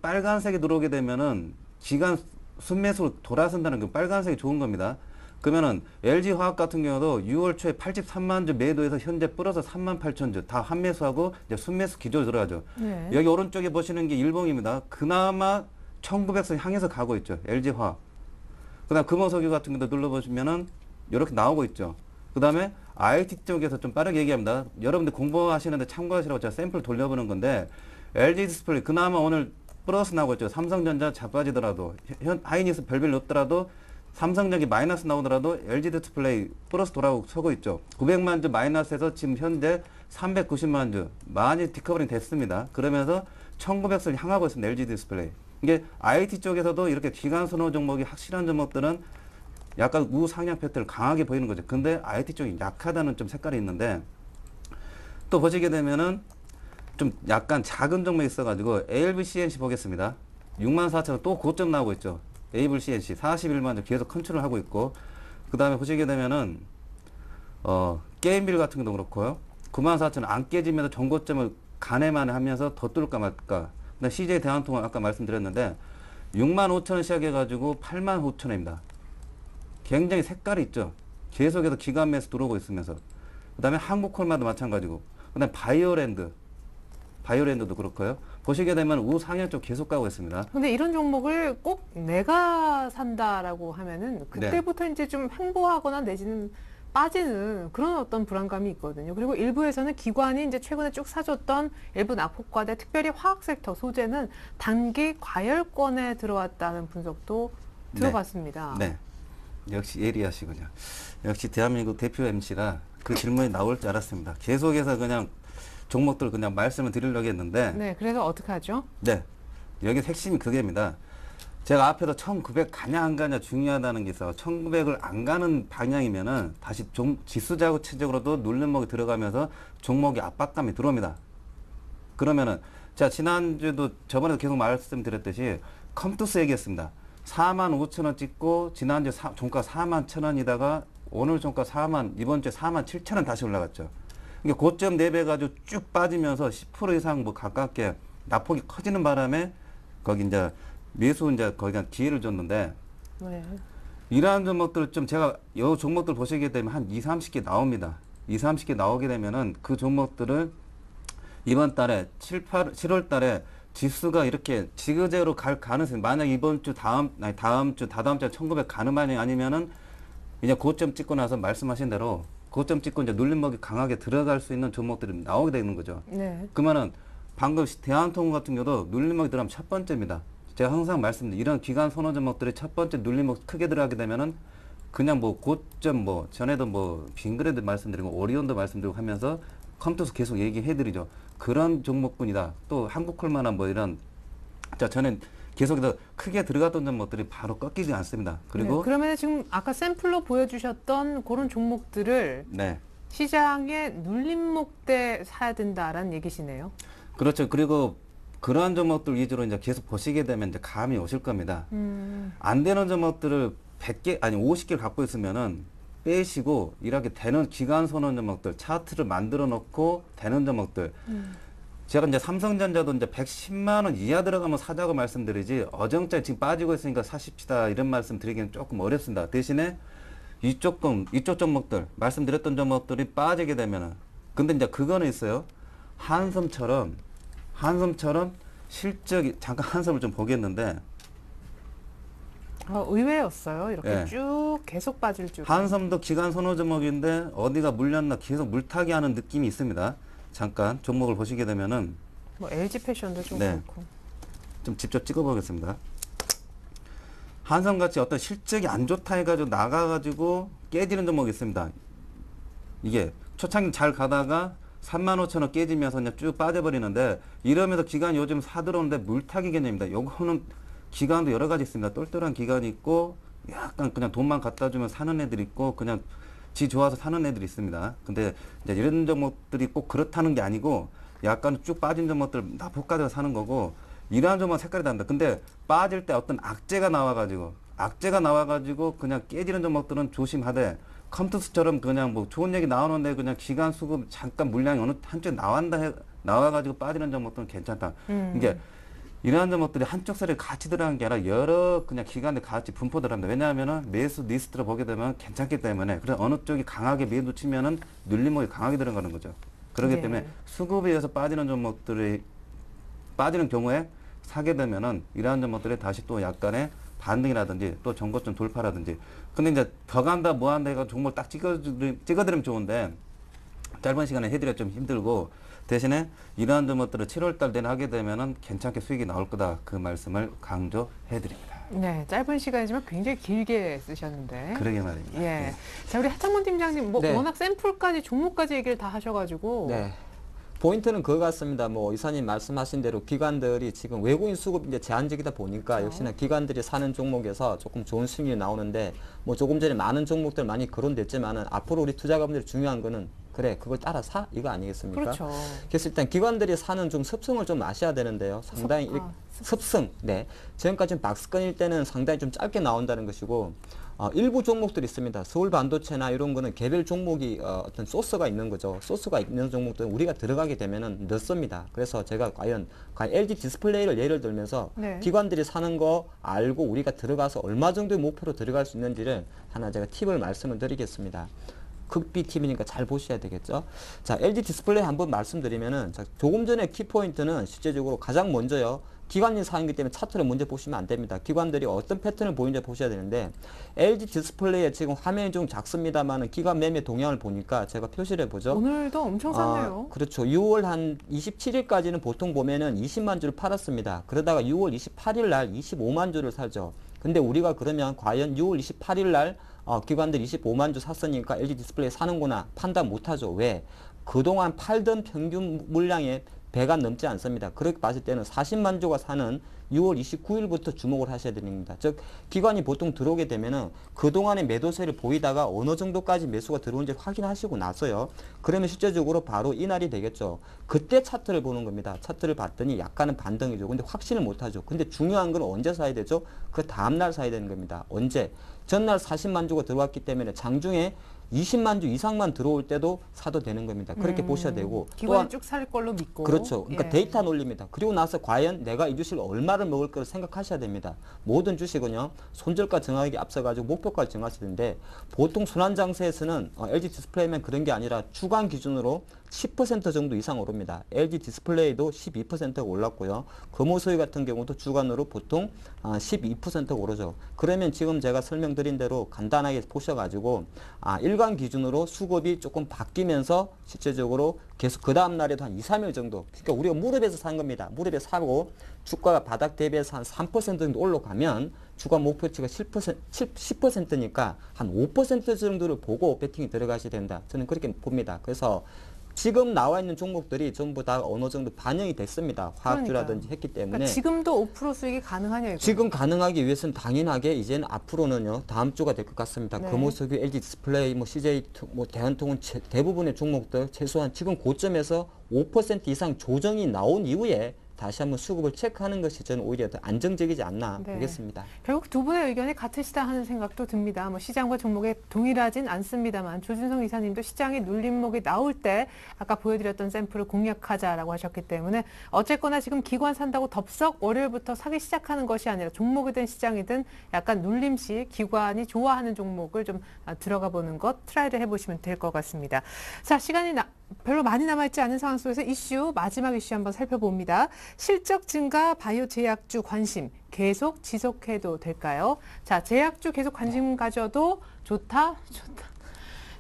Speaker 3: 빨간색이 들어오게 되면은 기간 순매수로 돌아선다는 그 빨간색이 좋은 겁니다. 그러면은 LG화학 같은 경우도 6월 초에 83만 주 매도해서 현재 플러스 3만 8천 주 다 환매수하고 이제 순매수 기조로 들어가죠.
Speaker 1: 네.
Speaker 3: 여기 오른쪽에 보시는 게 일봉입니다. 그나마 1900선 향해서 가고 있죠. LG화학. 그다음 금호석유 같은 것도 눌러보시면은 이렇게 나오고 있죠. 그다음에 IT 쪽에서 좀 빠르게 얘기합니다. 여러분들 공부하시는데 참고하시라고 제가 샘플 돌려보는 건데 LG 디스플레이 그나마 오늘 플러스 나오고 있죠. 삼성전자 자빠지더라도 하이닉스 별별 높더라도 삼성전기 마이너스 나오더라도 LG 디스플레이 플러스 돌아서고 있죠. 900만 주 마이너스에서 지금 현재 390만 주 많이 디커버링 됐습니다. 그러면서 1900선을 향하고 있습니다. LG 디스플레이. 이게 IT 쪽에서도 이렇게 기간 선호 종목이 확실한 종목들은 약간 우상향 패턴을 강하게 보이는 거죠. 근데 IT 쪽이 약하다는 좀 색깔이 있는데 또 보시게 되면은 좀 약간 작은 종목이 있어가지고 ALBCNC 보겠습니다. 64,000원 또 고점 나오고 있죠. ALBCNC 41만 주 계속 컨트롤 하고 있고 그 다음에 보시게 되면은 게임빌 같은 것도 그렇고요. 94,000원 안 깨지면서 전고점을 가내만 하면서 더 뚫을까 말까. 그다음 CJ 대한통운 아까 말씀드렸는데 65,000원 시작해가지고 85,000원입니다. 굉장히 색깔이 있죠. 계속해서 기관 매수 들어오고 있으면서. 그 다음에 한국콜마도 마찬가지고. 그 다음에 바이오랜드도 그렇고요. 보시게 되면 우상향 쪽 계속 가고 있습니다.
Speaker 1: 근데 이런 종목을 꼭 내가 산다라고 하면은 그때부터 이제 좀 횡보하거나 내지는 빠지는 그런 어떤 불안감이 있거든요. 그리고 일부에서는 기관이 이제 최근에 쭉 사줬던 일부 낙폭과대 특별히 화학 섹터 소재는 단기 과열권에 들어왔다는 분석도 들어봤습니다.
Speaker 3: 네. 역시 예리하시군요. 역시 대한민국 대표 MC라 그 질문이 나올 줄 알았습니다. 계속해서 그냥 종목들 그냥 말씀을 드리려고 했는데
Speaker 1: 네, 그래서 어떻게 하죠?
Speaker 3: 네. 여기 핵심이 그게입니다. 제가 앞에서 1900 가냐 안 가냐 중요하다는 게 있어. 1900을 안 가는 방향이면은 다시 지수 자체적으로도 눌림목이 들어가면서 종목의 압박감이 들어옵니다. 그러면은 제가 지난주도 저번에도 계속 말씀드렸듯이 컴투스 얘기했습니다. 45,000원 찍고 지난주 종가 41,000원이다가 오늘 종가 이번 주에 47,000원 다시 올라갔죠. 그러니까 고점 4배 가지고 쭉 빠지면서 10% 이상 뭐 가깝게 낙폭이 커지는 바람에 거기 이제 매수 이제 거기가 기회를 줬는데
Speaker 1: 네.
Speaker 3: 이러한 종목들을 좀 제가 요 종목들 보시게 되면 한 2, 30개 나옵니다. 2, 30개 나오게 되면은 그 종목들을 이번 달에 7월 달에 지수가 이렇게 지그재그로 갈 가능성이 만약 이번 주 다다음 주에 1900 가는 반영 아니면은 이제 고점 찍고 나서 말씀하신 대로 고점 찍고 이제 눌림목이 강하게 들어갈 수 있는 종목들이 나오게 되는 거죠.
Speaker 1: 네.
Speaker 3: 그러면은 방금 대한통운 같은 경우도 눌림목이 들어가면 첫 번째입니다. 제가 항상 말씀드린 이런 기간 선호 종목들이 첫 번째 눌림목 크게 들어가게 되면은 그냥 뭐 고점 뭐 전에도 뭐 빙그레드 말씀드리고 오리온도 말씀드리고 하면서 컴투스 계속 얘기해드리죠. 그런 종목군이다. 또 한국콜만한 뭐 이런 자 저는 계속해서 크게 들어갔던 종목들이 바로 꺾이지 않습니다. 그리고
Speaker 1: 그러면 지금 아까 샘플로 보여주셨던 그런 종목들을
Speaker 3: 네.
Speaker 1: 시장에 눌림목 때 사야 된다라는 얘기시네요.
Speaker 3: 그렇죠. 그리고 그러한 종목들 위주로 이제 계속 보시게 되면 이제 감이 오실 겁니다. 안 되는 종목들을 100개 아니 50개를 갖고 있으면은 빼시고 이렇게 되는 기간 선언 종목들 차트를 만들어 놓고 되는 종목들 제가 이제 삼성전자도 이제 110만 원 이하 들어가면 사자고 말씀드리지 어정쩡 지금 빠지고 있으니까 사십시다 이런 말씀 드리기는 조금 어렵습니다. 대신에 이쪽 종목들 말씀드렸던 종목들이 빠지게 되면은 근데 이제 그거는 있어요. 한섬처럼 실적이 잠깐 한섬을 좀 보겠는데
Speaker 1: 의외였어요. 이렇게
Speaker 3: 예.
Speaker 1: 쭉 계속 빠질 줄.
Speaker 3: 한섬도 기간 선호 종목인데 어디가 물렸나 계속 물타기 하는 느낌이 있습니다. 잠깐 종목을 보시게 되면은
Speaker 1: 뭐 LG 패션도 좀
Speaker 3: 네.
Speaker 1: 그렇고.
Speaker 3: 좀 직접 찍어보겠습니다. 한섬같이 어떤 실적이 안 좋다 해가지고 나가가지고 깨지는 종목이 있습니다. 이게 초창기 잘 가다가 35,000원 깨지면서 그냥 쭉 빠져버리는데 이러면서 기간이 요즘 사들어오는데 물타기 개념입니다. 요거는 기간도 여러 가지 있습니다. 똘똘한 기간이 있고 약간 그냥 돈만 갖다 주면 사는 애들이 있고 그냥 지 좋아서 사는 애들이 있습니다. 근데 이제 이런 종목들이 꼭 그렇다는 게 아니고 약간 쭉 빠진 종목들 나포가져서 사는 거고 이러한 종목 색깔이 다릅니다. 근데 빠질 때 어떤 악재가 나와가지고 그냥 깨지는 종목들은 조심하되 컴투스처럼 그냥 뭐 좋은 얘기 나오는데 그냥 기간 수급 잠깐 물량이 어느 한쪽에 나와가지고 빠지는 종목들은 괜찮다. 이게 이러한 종목들이 한쪽 세력이 같이 들어간 게 아니라 여러 그냥 기관에 같이 분포 들어갑니다. 왜냐하면은 매수 리스트를 보게 되면 괜찮기 때문에 그래서 어느 쪽이 강하게 매도 치면은 눌림목이 강하게 들어가는 거죠. 그렇기
Speaker 1: 네.
Speaker 3: 때문에 수급에 의해서 빠지는 종목들이 빠지는 경우에 사게 되면은 이러한 종목들이 다시 또 약간의 반등이라든지 또 전고점 돌파라든지 근데 이제 더 간다 뭐 한다 해가 종목을 딱 찍어드리면 좋은데 짧은 시간에 해드려 좀 힘들고 대신에 이러한 종목들을 7월달 내내 하게 되면은 괜찮게 수익이 나올 거다 그 말씀을 강조해 드립니다.
Speaker 1: 네, 짧은 시간이지만 굉장히 길게 쓰셨는데.
Speaker 3: 그러게 말입니다.
Speaker 1: 예.
Speaker 3: 네.
Speaker 1: 자, 우리 하창문 팀장님, 뭐
Speaker 4: 네.
Speaker 1: 워낙 샘플까지 종목까지 얘기를 다 하셔가지고.
Speaker 4: 네. 포인트는 그거 같습니다. 뭐 이사님 말씀하신 대로 기관들이 지금 외국인 수급 이제 제한적이다 보니까
Speaker 1: 그렇죠.
Speaker 4: 역시나 기관들이 사는 종목에서 조금 좋은 수익이 나오는데 뭐 조금 전에 많은 종목들 많이 거론됐지만은 앞으로 우리 투자가분들이 중요한 거는 그래 그걸 따라 사 이거 아니겠습니까?
Speaker 1: 그렇죠.
Speaker 4: 그래서 일단 기관들이 사는 좀 습성을 좀 아셔야 되는데요. 상당히 습성. 네. 지금까지 박스권일 때는 상당히 좀 짧게 나온다는 것이고 일부 종목들이 있습니다. 서울 반도체나 이런 거는 개별 종목이 어떤 소스가 있는 거죠. 소스가 있는 종목들은 우리가 들어가게 되면은 늦습니다. 그래서 제가 과연 LG 디스플레이를 예를 들면서
Speaker 1: 네.
Speaker 4: 기관들이 사는 거 알고 우리가 들어가서 얼마 정도의 목표로 들어갈 수 있는지를 하나 제가 팁을 말씀을 드리겠습니다. 극비 팁이니까 잘 보셔야 되겠죠. 자, LG 디스플레이 한번 말씀드리면은 자, 조금 전에 키포인트는 실제적으로 가장 먼저요. 기관이 사는기 때문에 차트를 먼저 보시면 안 됩니다. 기관들이 어떤 패턴을 보이는지 보셔야 되는데 LG 디스플레이에 지금 화면이 좀 작습니다만은 기관 매매 동향을 보니까 제가 표시를 해보죠.
Speaker 1: 오늘도 엄청 샀네요.
Speaker 4: 그렇죠. 6월 한 27일까지는 보통 보면은 20만 주를 팔았습니다. 그러다가 6월 28일 날 25만 주를 사죠. 근데 우리가 그러면 과연 6월 28일 날 기관들이 25만 주 샀으니까 LG 디스플레이 사는구나 판단 못하죠. 왜? 그동안 팔던 평균 물량의 배가 넘지 않습니다. 그렇게 봤을 때는 40만 주가 사는 6월 29일부터 주목을 하셔야 됩니다. 즉 기관이 보통 들어오게 되면은 그동안의 매도세를 보이다가 어느 정도까지 매수가 들어오는지 확인하시고 나서요. 그러면 실제적으로 바로 이날이 되겠죠. 그때 차트를 보는 겁니다. 차트를 봤더니 약간은 반등이죠. 근데 확신을 못하죠. 근데 중요한 건 언제 사야 되죠? 그 다음날 사야 되는 겁니다. 언제? 전날 40만 주가 들어왔기 때문에 장중에 20만 주 이상만 들어올 때도 사도 되는 겁니다. 그렇게 보셔야 되고
Speaker 1: 기관이 쭉 살 걸로 믿고.
Speaker 4: 그렇죠. 그러니까
Speaker 1: 예.
Speaker 4: 데이터 놀립니다. 그리고 나서 과연 내가 이 주식을 얼마를 먹을 거를 생각하셔야 됩니다. 모든 주식은요. 손절가 정하기 앞서가지고 목표가를 정하셔야 되는데 보통 순환장세에서는 LG 디스플레이면 그런 게 아니라 주간 기준으로 10% 정도 이상 오릅니다. LG 디스플레이도 12%가 올랐고요. 금호소유 같은 경우도 주간으로 보통 12%가 오르죠. 그러면 지금 제가 설명드린 대로 간단하게 보셔가지고 일간 기준으로 수급이 조금 바뀌면서 실제적으로 계속 그 다음 날에도 한 2, 3일 정도, 그러니까 우리가 무릎에서 산 겁니다. 무릎에 사고 주가가 바닥 대비해서 한 3% 정도 올라가면 주가 목표치가 10%니까 한 5% 정도를 보고 배팅이 들어가셔야 된다. 저는 그렇게 봅니다. 그래서 지금 나와 있는 종목들이 전부 다 어느 정도 반영이 됐습니다. 화학주라든지 했기 때문에.
Speaker 1: 그러니까 지금도 5% 수익이 가능하냐 이거.
Speaker 4: 지금 가능하기 위해서는 당연하게 이제는 앞으로는요, 다음 주가 될 것 같습니다.
Speaker 1: 네.
Speaker 4: 금호석유, LG 디스플레이, 뭐 CJ, 뭐 대한통운 대부분의 종목들 최소한 지금 고점에서 5% 이상 조정이 나온 이후에 다시 한번 수급을 체크하는 것이 저는 오히려 더 안정적이지 않나
Speaker 1: 네.
Speaker 4: 보겠습니다.
Speaker 1: 결국 두 분의 의견이 같으시다 하는 생각도 듭니다. 뭐 시장과 종목에 동일하진 않습니다만 조준성 이사님도 시장의 눌림목이 나올 때 아까 보여드렸던 샘플을 공략하자라고 하셨기 때문에 어쨌거나 지금 기관 산다고 덥석 월요일부터 사기 시작하는 것이 아니라 종목이든 시장이든 약간 눌림시 기관이 좋아하는 종목을 좀 들어가 보는 것 트라이를 해보시면 될 것 같습니다. 자, 시간이 별로 많이 남아있지 않은 상황 속에서 이슈, 마지막 이슈 한번 살펴봅니다. 실적 증가, 바이오 제약주 관심 계속 지속해도 될까요? 자, 제약주 계속 관심 가져도 좋다.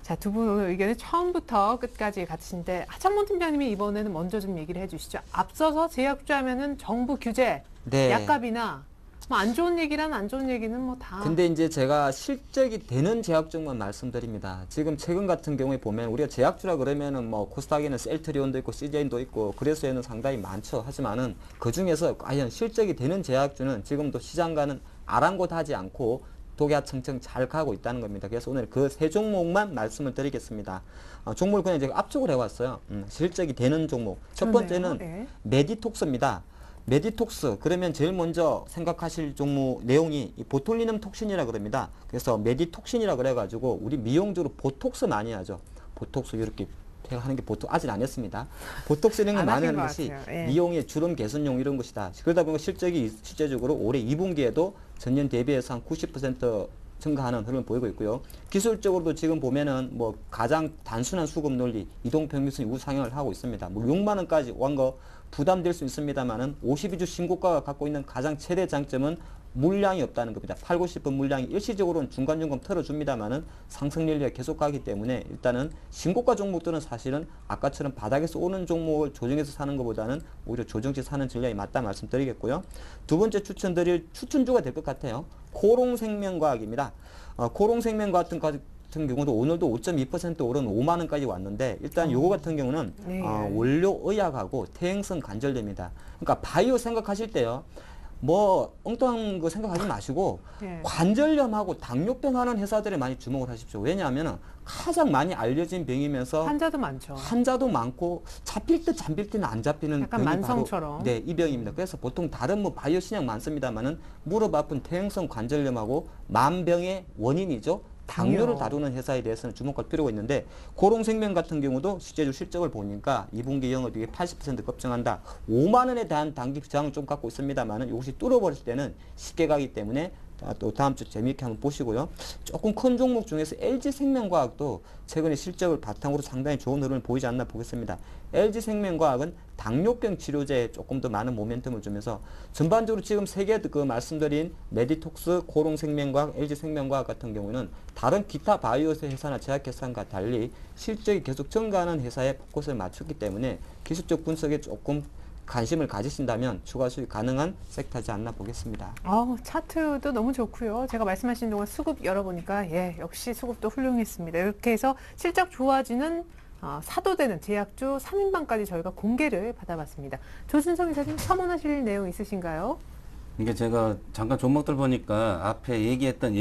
Speaker 1: 자, 두 분 오늘 의견이 처음부터 끝까지 같으신데 하창문 팀장님이 이번에는 먼저 좀 얘기를 해주시죠. 앞서서 제약주 하면은 정부 규제,
Speaker 4: 네.
Speaker 1: 약값이나 뭐 안 좋은 얘기란 안 좋은 얘기는 뭐 다.
Speaker 4: 근데 이제 제가 실적이 되는 제약주만 말씀드립니다. 지금 최근 같은 경우에 보면 우리가 제약주라 그러면은 뭐 코스닥에는 셀트리온도 있고 CJ도 있고 그래서에는 상당히 많죠. 하지만은 그 중에서 과연 실적이 되는 제약주는 지금도 시장과는 아랑곳하지 않고 독야청청 잘 가고 있다는 겁니다. 그래서 오늘 그 세 종목만 말씀을 드리겠습니다. 종목을 그냥 제가 압축을 해왔어요. 실적이 되는 종목. 첫 번째는
Speaker 1: 네.
Speaker 4: 메디톡스입니다. 메디톡스, 그러면 제일 먼저 생각하실 종목 내용이 이 보톨리눔 톡신이라 그럽니다. 그래서 메디톡신이라 그래가지고 우리 미용주로 보톡스 많이 하죠. 보톡스 이렇게 하는 게 보톡 아직 안 했습니다. 보톡스는
Speaker 1: 안
Speaker 4: 많이
Speaker 1: 하신
Speaker 4: 하는
Speaker 1: 것
Speaker 4: 것이
Speaker 1: 같아요. 예.
Speaker 4: 미용의 주름 개선용 이런 것이다. 그러다 보니까 실적이 실제적으로 올해 2분기에도 전년 대비해서 한 90% 증가하는 흐름을 보이고 있고요. 기술적으로도 지금 보면은 뭐 가장 단순한 수급 논리, 이동평균선 우상향을 하고 있습니다. 뭐 6만 원까지 온 거 부담될 수 있습니다만은 52주 신고가가 갖고 있는 가장 최대 장점은 물량이 없다는 겁니다. 팔고 싶은 물량이 일시적으로는 중간중간 털어줍니다만은 상승 랠리가 계속 가기 때문에 일단은 신고가 종목들은 사실은 아까처럼 바닥에서 오는 종목을 조정해서 사는 것보다는 오히려 조정치 사는 전략이 맞다 말씀드리겠고요. 두 번째 추천드릴 추천주가 될 것 같아요. 코롱생명과학입니다. 코롱생명과학 같은 경우도 오늘도 5.2% 오른 5만 원까지 왔는데 일단 요거 같은 경우는
Speaker 1: 네.
Speaker 4: 원료 의약하고 퇴행성 관절염이다. 그러니까 바이오 생각하실 때요. 뭐 엉뚱한 거 생각하지 마시고
Speaker 1: 예.
Speaker 4: 관절염하고 당뇨병 하는 회사들에 많이 주목을 하십시오. 왜냐하면 가장 많이 알려진 병이면서
Speaker 1: 환자도 많죠.
Speaker 4: 환자도 많고 잡힐 듯 잠빌 때는 안 잡히는
Speaker 1: 약간
Speaker 4: 병이
Speaker 1: 만성처럼.
Speaker 4: 바로 네, 이 병입니다. 그래서 보통 다른 뭐 바이오 신약 많습니다만은 무릎 아픈 퇴행성 관절염하고 만병의 원인이죠. 당뇨를
Speaker 1: 당뇨.
Speaker 4: 다루는 회사에 대해서는 주목할 필요가 있는데 고롱생명 같은 경우도 실제로 실적을 보니까 2분기 영업이익이 80% 급증한다. 5만 원에 대한 단기 저항을 좀 갖고 있습니다만은 이것이 뚫어버릴 때는 쉽게 가기 때문에 또 다음 주 재미있게 한번 보시고요. 조금 큰 종목 중에서 LG생명과학도 최근에 실적을 바탕으로 상당히 좋은 흐름을 보이지 않나 보겠습니다. LG생명과학은 당뇨병 치료제에 조금 더 많은 모멘텀을 주면서 전반적으로 지금 세 개 그 말씀드린 메디톡스, 고롱생명과학, LG생명과학 같은 경우는 다른 기타 바이오 회사나 제약회사와 달리 실적이 계속 증가하는 회사에 포커스를 맞췄기 때문에 기술적 분석에 조금 관심을 가지신다면 추가 수익 가능한 섹터지 않나 보겠습니다.
Speaker 1: 차트도 너무 좋고요. 제가 말씀하신 동안 수급 열어보니까 역시 수급도 훌륭했습니다. 이렇게 해서 실적 좋아지는 사도되는 제약주 3인방까지 저희가 공개를 받아봤습니다. 조준성 이사님 첨언하실 내용 있으신가요?
Speaker 3: 이게 제가 잠깐 종목들 보니까 앞에 얘기했던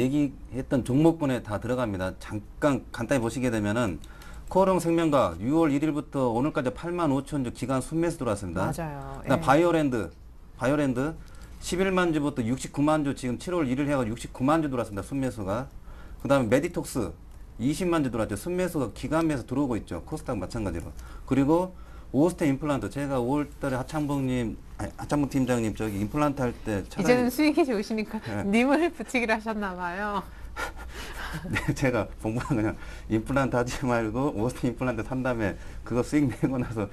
Speaker 3: 종목군에 다 들어갑니다. 잠깐 간단히 보시게 되면은 코오롱 생명과학 6월 1일부터 오늘까지 85,000주 기간 순매수 들어왔습니다.
Speaker 1: 맞아요.
Speaker 3: 그다음 바이오랜드 11만 주부터 69만 주 지금 7월 1일 해가지고 69만 주 들어왔습니다. 순매수가. 그다음에 메디톡스 20만 주 들어왔죠. 순매수가 기간매수 들어오고 있죠. 코스닥 마찬가지로. 그리고 오스테 임플란트 제가 5월달에 하창봉 팀장님 저기 임플란트 할 때
Speaker 1: 이제는 수익이 좋으시니까
Speaker 3: 네.
Speaker 1: 님을 붙이기로 하셨나 봐요.
Speaker 3: 네, 제가 공부한 그냥 임플란트 하지 말고 오스테 임플란트 산 다음에 그거 수익 내고 나서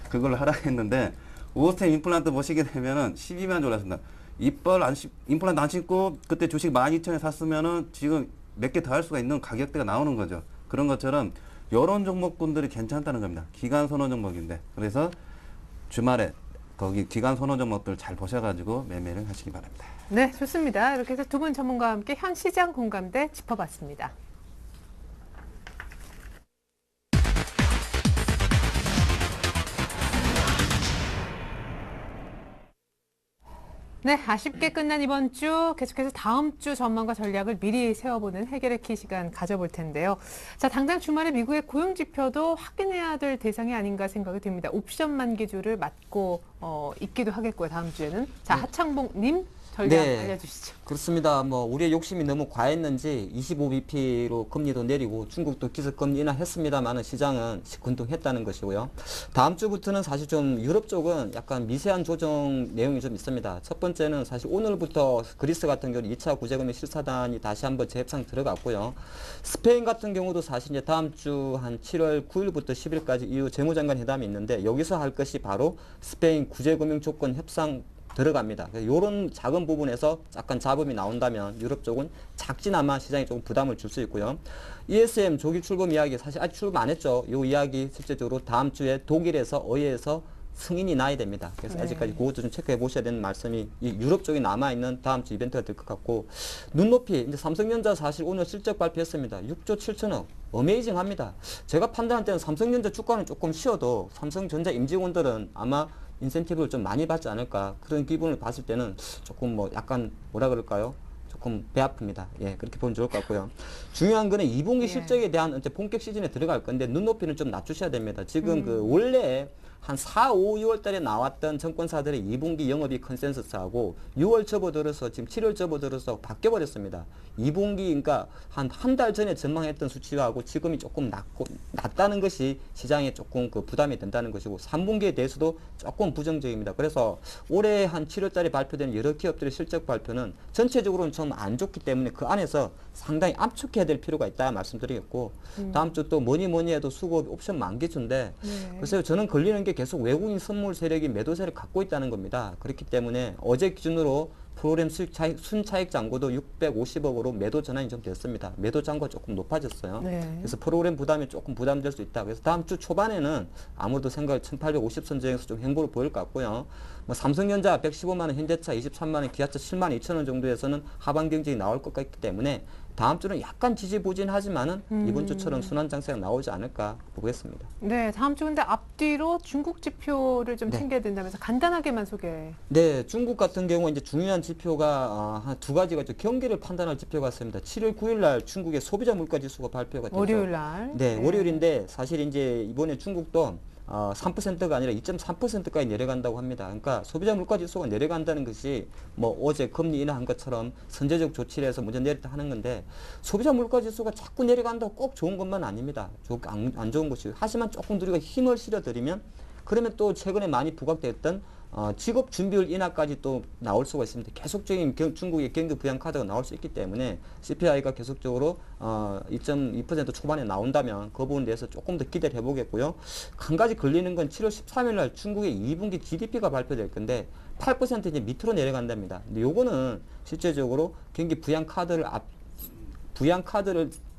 Speaker 3: 그걸로 하라 했는데 오스테 임플란트 보시게 되면은 12만 주 올랐습니다. 임플란트 안 신고 그때 주식 12,000에 샀으면은 지금 몇 개 더 할 수가 있는 가격대가 나오는 거죠. 그런 것처럼 이런 종목군들이 괜찮다는 겁니다. 기간 선호 종목인데 그래서 주말에 거기 기간 선호 종목들 잘 보셔가지고 매매를 하시기 바랍니다.
Speaker 1: 네, 좋습니다. 이렇게 해서 두 분 전문가와 함께 현 시장 공감대 짚어봤습니다. 네, 아쉽게 끝난 이번 주 계속해서 다음 주 전망과 전략을 미리 세워보는 해결의 키 시간 가져볼 텐데요. 자, 당장 주말에 미국의 고용 지표도 확인해야 될 대상이 아닌가 생각이 듭니다. 옵션 만기주를 맞고 있기도 하겠고요. 다음 주에는. 자, 하창봉님 전략 알려주시죠.
Speaker 4: 그렇습니다. 뭐 우리의 욕심이 너무 과했는지 25bp로 금리도 내리고 중국도 기습금리 인하했습니다만은 시장은 시큰둥했다는 것이고요. 다음 주부터는 사실 좀 유럽 쪽은 약간 미세한 조정 내용이 좀 있습니다. 첫 번째는 사실 오늘부터 그리스 같은 경우는 2차 구제금리 실사단이 다시 한번 재협상 들어갔고요. 스페인 같은 경우도 사실 이제 다음 주 한 7월 9일부터 10일까지 EU 재무장관 회담이 있는데 여기서 할 것이 바로 스페인 구제금융 조건 협상 들어갑니다. 이런 작은 부분에서 약간 잡음이 나온다면 유럽 쪽은 작지나마 시장에 조금 부담을 줄 수 있고요. ESM 조기 출범 이야기 사실 아직 출범 안 했죠. 이 이야기 실제적으로 다음 주에 독일에서 의회에서 승인이 나야 됩니다. 그래서 아직까지 그것도 좀 체크해 보셔야 되는 말씀이 이 유럽 쪽에 남아있는 다음 주 이벤트가 될 것 같고 눈높이 이제 삼성전자 사실 오늘 실적 발표했습니다. 6조 7천억 어메이징합니다. 제가 판단할 때는 삼성전자 주가는 조금 쉬어도 삼성전자 임직원들은 아마 인센티브를 좀 많이 받지 않을까 그런 기분을 봤을 때는 조금 뭐 약간 뭐라 그럴까요? 조금 배 아픕니다. 예, 그렇게 보면 좋을 것 같고요. 중요한 거는 2분기 실적에 대한 이제 본격 시즌에 들어갈 건데 눈높이는 좀 낮추셔야 됩니다. 지금 그 원래 한 4, 5, 6월 달에 나왔던 증권사들의 2분기 영업이익 컨센서스하고 6월 접어들어서 지금 7월 접어들어서 바뀌어버렸습니다. 2분기 그러니까 한 달 전에 전망했던 수치하고 지금이 조금 낮다는 것이 시장에 조금 그 부담이 된다는 것이고 3분기에 대해서도 조금 부정적입니다. 그래서 올해 한 7월 달에 발표된 여러 기업들의 실적 발표는 전체적으로는 좀 안 좋기 때문에 그 안에서 상당히 압축해야 될 필요가 있다 말씀드리겠고 다음 주 또 뭐니 해도 수급 옵션 만기주인데 글쎄요 저는 걸리는 게 계속 외국인 선물 세력이 매도세를 갖고 있다는 겁니다. 그렇기 때문에 어제 기준으로 프로그램 순차익 잔고도 650억으로 매도 전환이 좀 됐습니다. 매도 잔고가 조금 높아졌어요. 그래서 프로그램 부담이 조금 부담될 수 있다. 그래서 다음 주 초반에는 아무래도 생각 1850선 정에서 좀 행보를 보일 것 같고요. 뭐 삼성전자 115만 원, 현대차 23만 원, 기아차 7만 2천 원 정도에서는 하반 경쟁이 나올 것 같기 때문에 다음 주는 약간 지지부진하지만은 이번 주처럼 순환 장세가 나오지 않을까 보겠습니다.
Speaker 1: 네, 다음 주 근데 앞뒤로 중국 지표를 좀 챙겨야 된다면서 간단하게만 소개.
Speaker 4: 네, 중국 같은 경우 이제 중요한 지표가 한 두 가지가 있죠. 경기를 판단할 지표가 있습니다. 7월 9일 날 중국의 소비자 물가 지수가 발표가 됐죠.
Speaker 1: 월요일 날.
Speaker 4: 네, 월요일인데 사실 이제 이번에 중국도 3%가 아니라 2.3%까지 내려간다고 합니다. 그러니까 소비자 물가 지수가 내려간다는 것이 뭐 어제 금리 인하한 것처럼 선제적 조치를 해서 먼저 내렸다 하는 건데 소비자 물가 지수가 자꾸 내려간다고 꼭 좋은 것만 아닙니다. 안 좋은 것이고 하지만 조금 우리가 힘을 실어드리면 그러면 또 최근에 많이 부각됐던 직업 준비율 인하까지 또 나올 수가 있습니다. 계속적인 중국의 경기 부양 카드가 나올 수 있기 때문에 CPI가 계속적으로 2.2% 초반에 나온다면 그 부분에 대해서 조금 더 기대를 해보겠고요. 한 가지 걸리는 건 7월 13일 날 중국의 2분기 GDP가 발표될 건데 8% 이제 밑으로 내려간답니다. 근데 요거는 실제적으로 경기 부양 카드를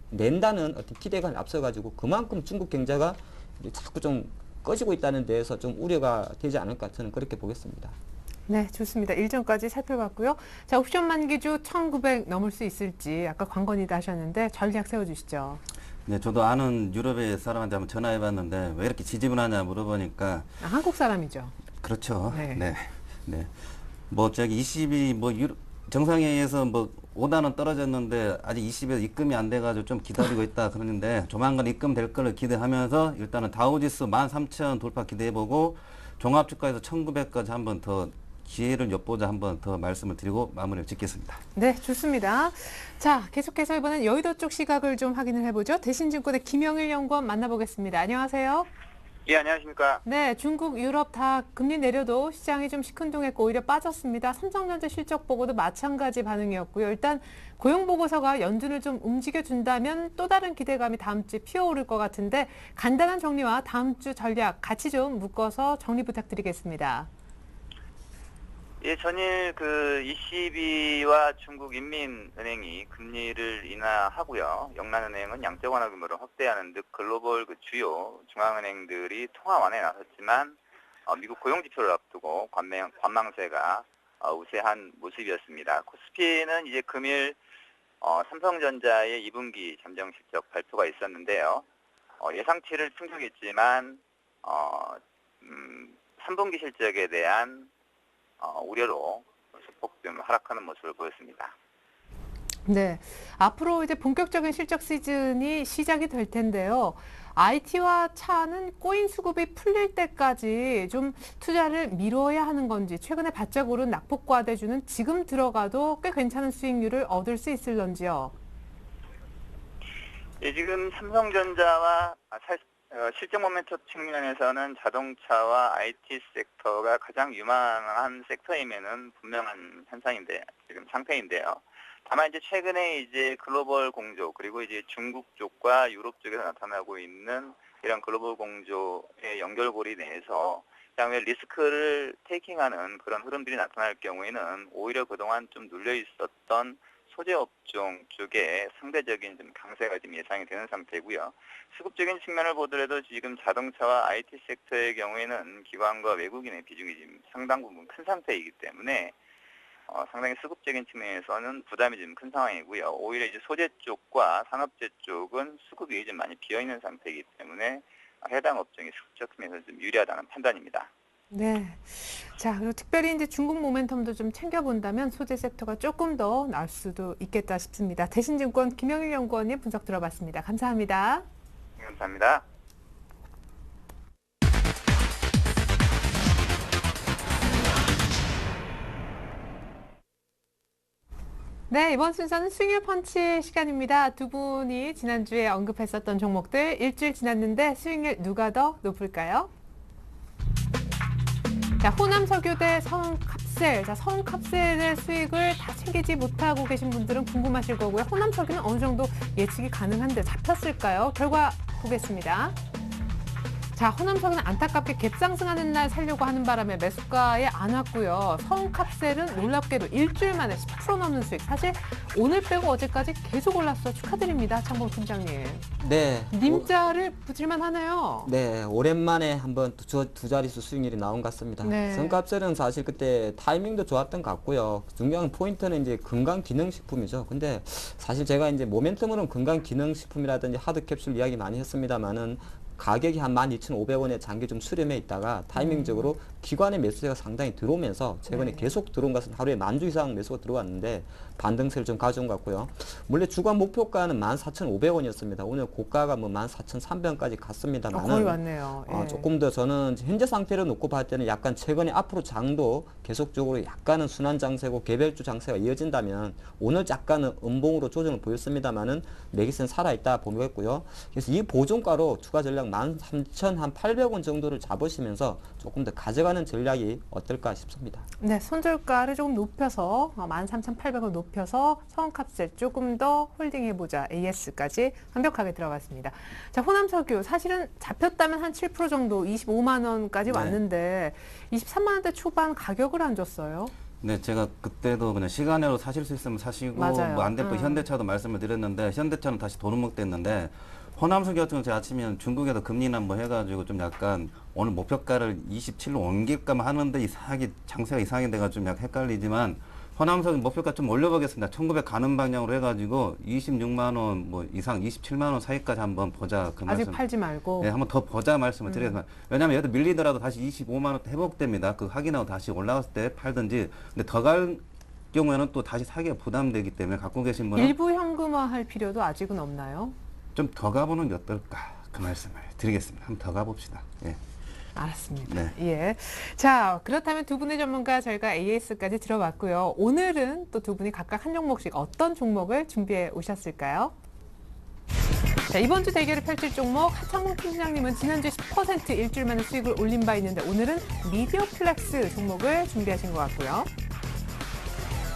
Speaker 4: 낸다는 어떤 기대감을 앞서가지고 그만큼 중국 경제가 자꾸 좀 꺼지고 있다는 데에서 좀 우려가 되지 않을까 저는 그렇게 보겠습니다.
Speaker 1: 네, 좋습니다. 일정까지 살펴봤고요. 자, 옵션 만기주 1900 넘을 수 있을지 아까 관건이다 하셨는데 전략 세워주시죠.
Speaker 3: 네, 저도 아는 유럽의 사람한테 한번 전화해봤는데 왜 이렇게 지지분하냐 물어보니까
Speaker 1: 한국 사람이죠.
Speaker 3: 그렇죠.
Speaker 1: 네.
Speaker 3: 네. 뭐 저기 20이 뭐 정상회의에서 뭐 5단원 떨어졌는데 아직 20에서 입금이 안 돼가지고 좀 기다리고 있다 그러는데 조만간 입금될 걸 기대하면서 일단은 다우지수 13,000 돌파 기대해보고 종합주가에서 1,900까지 한번 더 기회를 엿보자 한번 더 말씀을 드리고 마무리를 짓겠습니다.
Speaker 1: 네, 좋습니다. 자, 계속해서 이번엔 여의도 쪽 시각을 좀 확인을 해보죠. 대신증권의 김영일 연구원 만나보겠습니다. 안녕하세요.
Speaker 5: 예, 안녕하십니까.
Speaker 1: 네, 중국, 유럽 다 금리 내려도 시장이 좀 시큰둥했고 오히려 빠졌습니다. 삼성전자 실적 보고도 마찬가지 반응이었고요. 일단 고용 보고서가 연준을 좀 움직여준다면 또 다른 기대감이 다음 주에 피어오를 것 같은데 간단한 정리와 다음 주 전략 같이 좀 묶어서 정리 부탁드리겠습니다.
Speaker 5: 예, 전일 그 ECB와 중국인민은행이 금리를 인하하고요. 영란은행은 양적 완화 규모를 확대하는 듯 글로벌 그 주요 중앙은행들이 통화 완화에 나섰지만 미국 고용 지표를 앞두고 관망세가 우세한 모습이었습니다. 코스피는 이제 금일 삼성전자의 2분기 잠정 실적 발표가 있었는데요. 예상치를 충족했지만 3분기 실적에 대한 우려로 소폭 좀 하락하는 모습을 보였습니다.
Speaker 1: 네, 앞으로 이제 본격적인 실적 시즌이 시작이 될 텐데요. IT와 차는 코인 수급이 풀릴 때까지 좀 투자를 미뤄야 하는 건지, 최근에 바짝 오른 낙폭과대주는 지금 들어가도 꽤 괜찮은 수익률을 얻을 수 있을런지요?
Speaker 5: 예, 지금 삼성전자와 실적 모멘텀 측면에서는 자동차와 IT 섹터가 가장 유망한 섹터임에는 분명한 지금 상태인데요. 다만 이제 최근에 이제 글로벌 공조 그리고 이제 중국 쪽과 유럽 쪽에서 나타나고 있는 이런 글로벌 공조의 연결고리 내에서 그다음에 리스크를 테이킹하는 그런 흐름들이 나타날 경우에는 오히려 그동안 좀 눌려 있었던 소재 업종 쪽에 상대적인 좀 강세가 지금 예상이 되는 상태고요. 수급적인 측면을 보더라도 지금 자동차와 IT 섹터의 경우에는 기관과 외국인의 비중이 지금 상당 부분 큰 상태이기 때문에 상당히 수급적인 측면에서는 부담이 좀 큰 상황이고요. 오히려 이제 소재 쪽과 산업재 쪽은 수급이 좀 많이 비어 있는 상태이기 때문에 해당 업종이 수급적 측면에서 좀 유리하다는 판단입니다.
Speaker 1: 네. 자, 그리고 특별히 이제 중국 모멘텀도 좀 챙겨본다면 소재 섹터가 조금 더 나을 수도 있겠다 싶습니다. 대신증권 김영일 연구원님 분석 들어봤습니다. 감사합니다.
Speaker 5: 감사합니다.
Speaker 1: 네, 이번 순서는 수익률 펀치 시간입니다. 두 분이 지난주에 언급했었던 종목들 일주일 지났는데 수익률 누가 더 높을까요? 자, 호남석유대 성은캅셀. 자, 성은캅셀의 수익을 다 챙기지 못하고 계신 분들은 궁금하실 거고요. 호남석유는 어느 정도 예측이 가능한데 잡혔을까요? 결과 보겠습니다. 자, 호남석유는 안타깝게 갭상승하는 날 살려고 하는 바람에 매수가에 안 왔고요. 성은캅셀은 놀랍게도 일주일 만에 10% 넘는 수익. 사실 오늘 빼고 어제까지 계속 올랐어. 축하드립니다. 창봉 팀장님.
Speaker 4: 네.
Speaker 1: 님자를 붙일만 하네요.
Speaker 4: 네, 오랜만에 한번 두 자릿수 수익률이 나온 것 같습니다.
Speaker 1: 네.
Speaker 4: 성값셀은 사실 그때 타이밍도 좋았던 것 같고요. 중요한 포인트는 이제 건강기능식품이죠. 근데 사실 제가 이제 모멘텀으로는 건강기능식품이라든지 하드캡슐 이야기 많이 했습니다만은 가격이 한 12,500원에 장기 좀 수렴해 있다가 타이밍적으로 기관의 매수세가 상당히 들어오면서 최근에 계속 들어온 것은 하루에 10,000주 이상 매수가 들어왔는데 반등세를 좀 가져온 것 같고요. 원래 주간 목표가는 14,500원이었습니다. 오늘 고가가 뭐 14,300원까지 갔습니다만은
Speaker 1: 거의 왔네요. 예.
Speaker 4: 조금 더 저는 현재 상태를 놓고 봤을 때는 약간 최근에 앞으로 장도 계속적으로 약간은 순환 장세고 개별주 장세가 이어진다면 오늘 약간은 음봉으로 조정을 보였습니다만은 매기세는 살아있다 보겠고요. 그래서 이 보존가로 추가 전략 13,800원 정도를 잡으시면서 조금 더 가져가는 전략이 어떨까 싶습니다.
Speaker 1: 네, 손절가를 조금 높여서 13,800원 높여서 성은캅셀 조금 더 홀딩해보자. AS까지 완벽하게 들어갔습니다. 자, 호남석유 사실은 잡혔다면 한 7% 정도 25만 원까지
Speaker 3: 네.
Speaker 1: 왔는데 23만 원대 초반 가격을 안 줬어요.
Speaker 3: 네, 제가 그때도 그냥 시간으로 사실 수 있으면 사시고
Speaker 1: 맞아요.
Speaker 3: 뭐 안 될 거 현대차도 말씀을 드렸는데 현대차는 다시 도루묵 됐는데 호남석유 같은 경우 제가 아침에 중국에도 금리 인하 해가지고 좀 약간 오늘 목표가를 27로 옮길까 하는데 이상하게 장세가 이상하게 돼가지고 좀 약간 헷갈리지만 호남석유 목표가 좀 올려보겠습니다. 1900 가는 방향으로 해가지고 26만 원 뭐 이상 27만 원 사이까지 한번 보자. 그
Speaker 1: 아직
Speaker 3: 말씀.
Speaker 1: 팔지 말고.
Speaker 3: 네, 한번 더 보자 말씀을 드리겠습니다. 왜냐하면 얘도 밀리더라도 다시 25만 원 회복됩니다. 그 확인하고 다시 올라갔을 때 팔든지. 근데 더 갈 경우에는 또 다시 사기가 부담되기 때문에 갖고 계신 분은
Speaker 1: 일부 현금화할 필요도 아직은 없나요?
Speaker 3: 좀 더 가보는 게 어떨까 그 말씀을 드리겠습니다. 한번 더 가봅시다. 예.
Speaker 1: 알았습니다.
Speaker 3: 네.
Speaker 1: 예. 자, 그렇다면 두 분의 전문가 저희가 AS까지 들어봤고요. 오늘은 또 두 분이 각각 한 종목씩 어떤 종목을 준비해 오셨을까요? 자, 이번 주 대결을 펼칠 종목 하창봉 팀장님은 지난주 10% 일주일 만에 수익을 올린 바 있는데 오늘은 미디어플렉스 종목을 준비하신 것 같고요.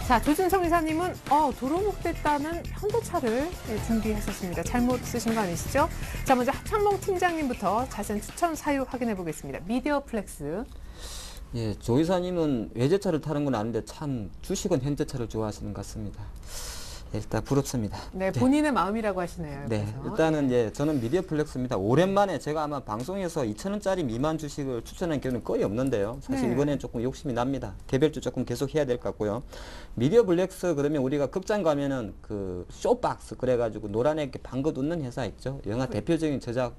Speaker 1: 자, 조준성 이사님은 도루묵 됐다는 현대차를 준비하셨습니다. 잘못 쓰신 거 아니시죠? 자, 먼저 하창봉 팀장님부터 자세한 추천 사유 확인해 보겠습니다. 미디어플렉스.
Speaker 4: 예, 조 이사님은 외제차를 타는 건 아닌데 참 주식은 현대차를 좋아하시는 것 같습니다. 예, 일단 부럽습니다.
Speaker 1: 네, 본인의 마음이라고 하시네요.
Speaker 4: 네,
Speaker 1: 옆에서.
Speaker 4: 일단은 예, 저는 미디어플렉스입니다. 오랜만에 제가 아마 방송에서 2,000원짜리 미만 주식을 추천한 경우는 거의 없는데요. 사실
Speaker 1: 네.
Speaker 4: 이번엔 조금 욕심이 납니다. 개별주 조금 계속 해야 될 것 같고요. 미디어플렉스 그러면 우리가 극장 가면은 그 쇼박스 그래가지고 노란에 이렇게 방긋 웃는 회사 있죠. 영화 대표적인 제작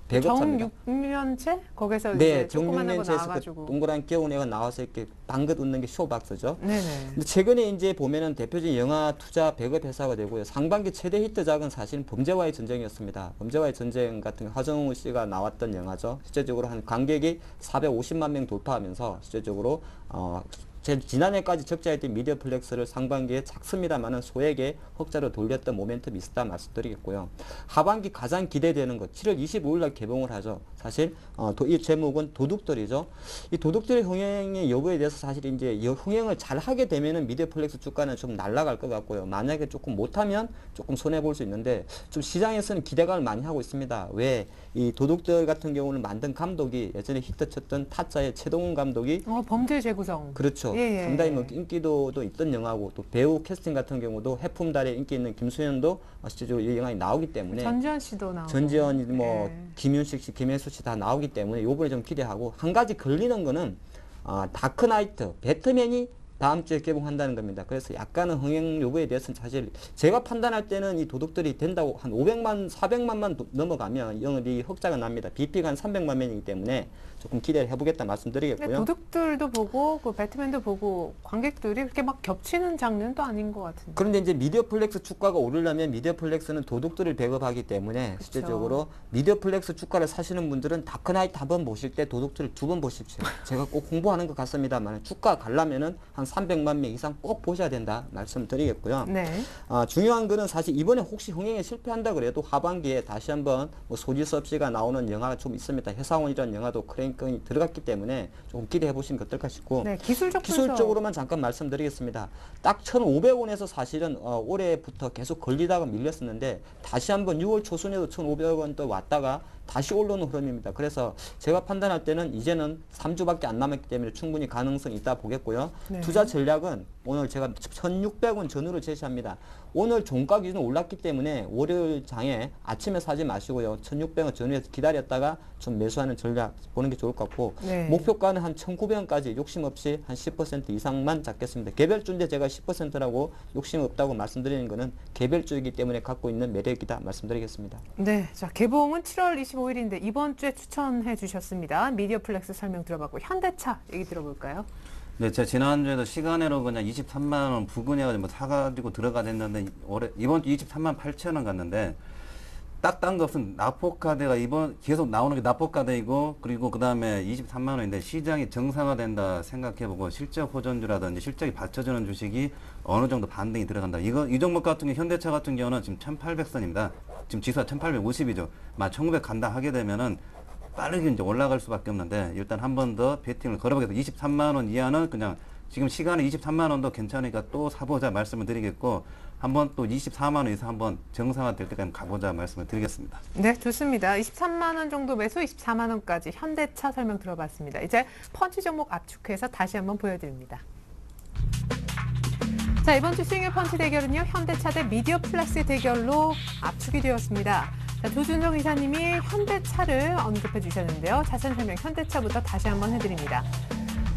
Speaker 4: 배급사입니다.
Speaker 1: 정육면체 거기서
Speaker 4: 네,
Speaker 1: 이제 조그만한 거
Speaker 4: 정육면체에서 그
Speaker 1: 나와가지고.
Speaker 4: 동그란 귀여운 애가 나와서 이렇게 방긋 웃는 게 쇼박스죠.
Speaker 1: 네네.
Speaker 4: 근데 최근에 이제 보면은 대표적인 영화 투자 배급 회사가 되고요. 상반기 최대 히트작은 사실은 범죄와의 전쟁이었습니다. 범죄와의 전쟁 같은 하정우 씨가 나왔던 영화죠. 실제적으로 한 관객이 450만 명 돌파하면서 실제적으로 제 지난해까지 적자였던 미디어플렉스를 상반기에 작습니다만은 소액의 흑자로 돌렸던 모멘텀이 있었다 말씀드리겠고요. 하반기 가장 기대되는 것 7월 25일 날 개봉을 하죠. 사실 이 제목은 도둑들이죠. 이 도둑들의 흥행의 여부에 대해서 사실 이제 이 흥행을 잘 하게 되면은 미디어플렉스 주가는 좀 날아갈 것 같고요. 만약에 조금 못하면 조금 손해 볼 수 있는데 좀 시장에서는 기대감을 많이 하고 있습니다. 왜 이 도둑들 같은 경우는 만든 감독이 예전에 히트쳤던 타짜의 최동훈 감독이
Speaker 1: 범죄 재구성.
Speaker 4: 그렇죠.
Speaker 1: 예, 예.
Speaker 4: 상당히 뭐 인기도 있던 영화고 또 배우 캐스팅 같은 경우도 해품달에 인기 있는 김수현도 실제적으로 이 영화에 나오기 때문에
Speaker 1: 전지현 씨도 나오고.
Speaker 4: 전지현 뭐
Speaker 1: 예.
Speaker 4: 김윤식 씨, 김혜수 씨 다 나오기 때문에 요번에 좀 기대하고 한 가지 걸리는 거는 다크나이트 배트맨이 다음 주에 개봉한다는 겁니다. 그래서 약간은 흥행 여부에 대해서는 사실 제가 판단할 때는 이 도둑들이 된다고 한 500만, 400만만 넘어가면 영업이 흑자가 납니다. BP가 한 300만 명이기 때문에 조금 기대를 해보겠다
Speaker 1: 근데
Speaker 4: 말씀드리겠고요.
Speaker 1: 도둑들도 보고 그 배트맨도 보고 관객들이 그렇게 막 겹치는 장르는 또 아닌 것 같은데.
Speaker 4: 그런데 이제 미디어플렉스 주가가 오르려면 미디어플렉스는 도둑들을 배급하기 때문에 실제적으로 미디어플렉스 주가를 사시는 분들은 다크나이트 한 번 보실 때 도둑들을 2번 보십시오. 제가 꼭 홍보하는 것 같습니다만 주가 가려면은 한 300만 명 이상 꼭 보셔야 된다 말씀드리겠고요.
Speaker 1: 네.
Speaker 4: 중요한 거는 사실 이번에 혹시 흥행에 실패한다 그래도 하반기에 다시 한번 뭐 소지섭 씨가 나오는 영화가 좀 있습니다. 회사원이라는 영화도 크랭크이 들어갔기 때문에 조금 기대해 보시는 게 어떨까 싶고
Speaker 1: 네,
Speaker 4: 기술적으로만 잠깐 말씀드리겠습니다. 딱 1,500원에서 사실은 올해부터 계속 걸리다가 밀렸었는데 다시 한번 6월 초순에도 1,500원 또 왔다가 다시 올라오는 흐름입니다. 그래서 제가 판단할 때는 이제는 3주밖에 안 남았기 때문에 충분히 가능성이 있다 보겠고요.
Speaker 1: 네.
Speaker 4: 투자 전략은 오늘 제가 1,600원 전후로 제시합니다. 오늘 종가 기준 올랐기 때문에 월요일 장에 아침에 사지 마시고요. 1,600원 전후에서 기다렸다가 좀 매수하는 전략 보는 게 좋을 것 같고
Speaker 1: 네.
Speaker 4: 목표가는 한 1,900원까지 욕심 없이 한 10% 이상만 잡겠습니다. 개별주인데 제가 10%라고 욕심 없다고 말씀드리는 거는 개별주이기 때문에 갖고 있는 매력이다 말씀드리겠습니다.
Speaker 1: 네, 자 개봉은 7월 25일인데 이번 주에 추천해 주셨습니다. 미디어플렉스 설명 들어봤고 현대차 얘기 들어볼까요?
Speaker 3: 네, 제가 지난주에도 시간으로 그냥 23만 원 부근해가지고 뭐 사가지고 들어가됐는데 이번 주 23만 8천 원 갔는데 딱 딴 거 없은 납포카드가 이번 계속 나오는 게 납포카드이고 그리고 그 다음에 23만 원인데 시장이 정상화된다 생각해보고 실적 호전주라든지 실적이 받쳐주는 주식이 어느 정도 반등이 들어간다. 이 종목 같은 경우 현대차 같은 경우는 지금 1800선입니다. 지금 지수가 1850이죠. 만 1900 간다 하게 되면은 빠르게 이제 올라갈 수밖에 없는데 일단 한 번 더 베팅을 걸어보겠습니다. 23만 원 이하는 그냥 지금 시간에 23만 원도 괜찮으니까 또 사보자 말씀을 드리겠고 한번 또 24만 원 이상 한번 정상화 될 때까지 가보자 말씀을 드리겠습니다.
Speaker 1: 네, 좋습니다. 23만 원 정도 매수, 24만 원까지 현대차 설명 들어봤습니다. 이제 펀치 종목 압축해서 다시 한번 보여드립니다. 자, 이번 주 수익률 펀치 대결은요. 현대차 대 미디어플렉스의 대결로 압축이 되었습니다. 자, 조준정 이사님이 현대차를 언급해 주셨는데요. 자세한 설명 현대차부터 다시 한번 해드립니다.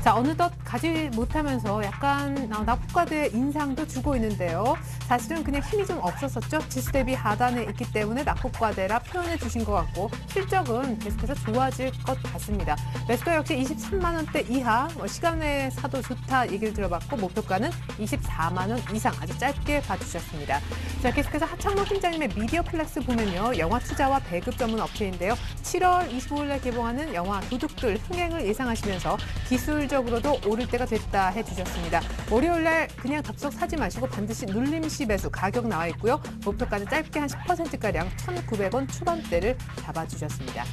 Speaker 1: 자, 어느덧 가지 못하면서 약간 납포카드의 인상도 주고 있는데요. 사실은 그냥 힘이 좀 없었었죠. 지수 대비 하단에 있기 때문에 납포카드라 표현해 주신 것 같고 실적은 계속해서 좋아질 것 같습니다. 매수가 역시 23만 원대 이하, 시간 내에 사도 좋다 얘기를 들어봤고 목표가는 24만 원 이상 아주 짧게 봐주셨습니다. 자, 계속해서 하창모 팀장님의 미디어플렉스 보면요. 영화 투자와 배급 전문 업체인데요. 7월 25일에 개봉하는 영화 도둑들 흥행을 예상하시면서 기술적으로도 오를 때가 됐다 해주셨습니다. 월요일날 그냥 덥석 사지 마시고 반드시 눌림시 매수 가격 나와 있고요. 목표가는 짧게 한 10%가량 1,900원 초반대를 잡아주셨습니다.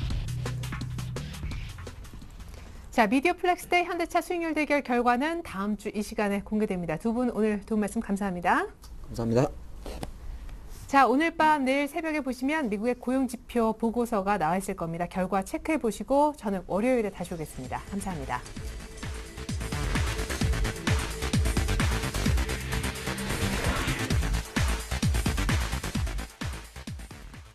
Speaker 1: 자, 미디어플렉스 대 현대차 수익률 대결 결과는 다음 주 이 시간에 공개됩니다. 두 분 오늘 도움 말씀 감사합니다.
Speaker 4: 감사합니다.
Speaker 1: 자, 오늘 밤 내일 새벽에 보시면 미국의 고용지표 보고서가 나와 있을 겁니다. 결과 체크해 보시고 저는 월요일에 다시 오겠습니다. 감사합니다.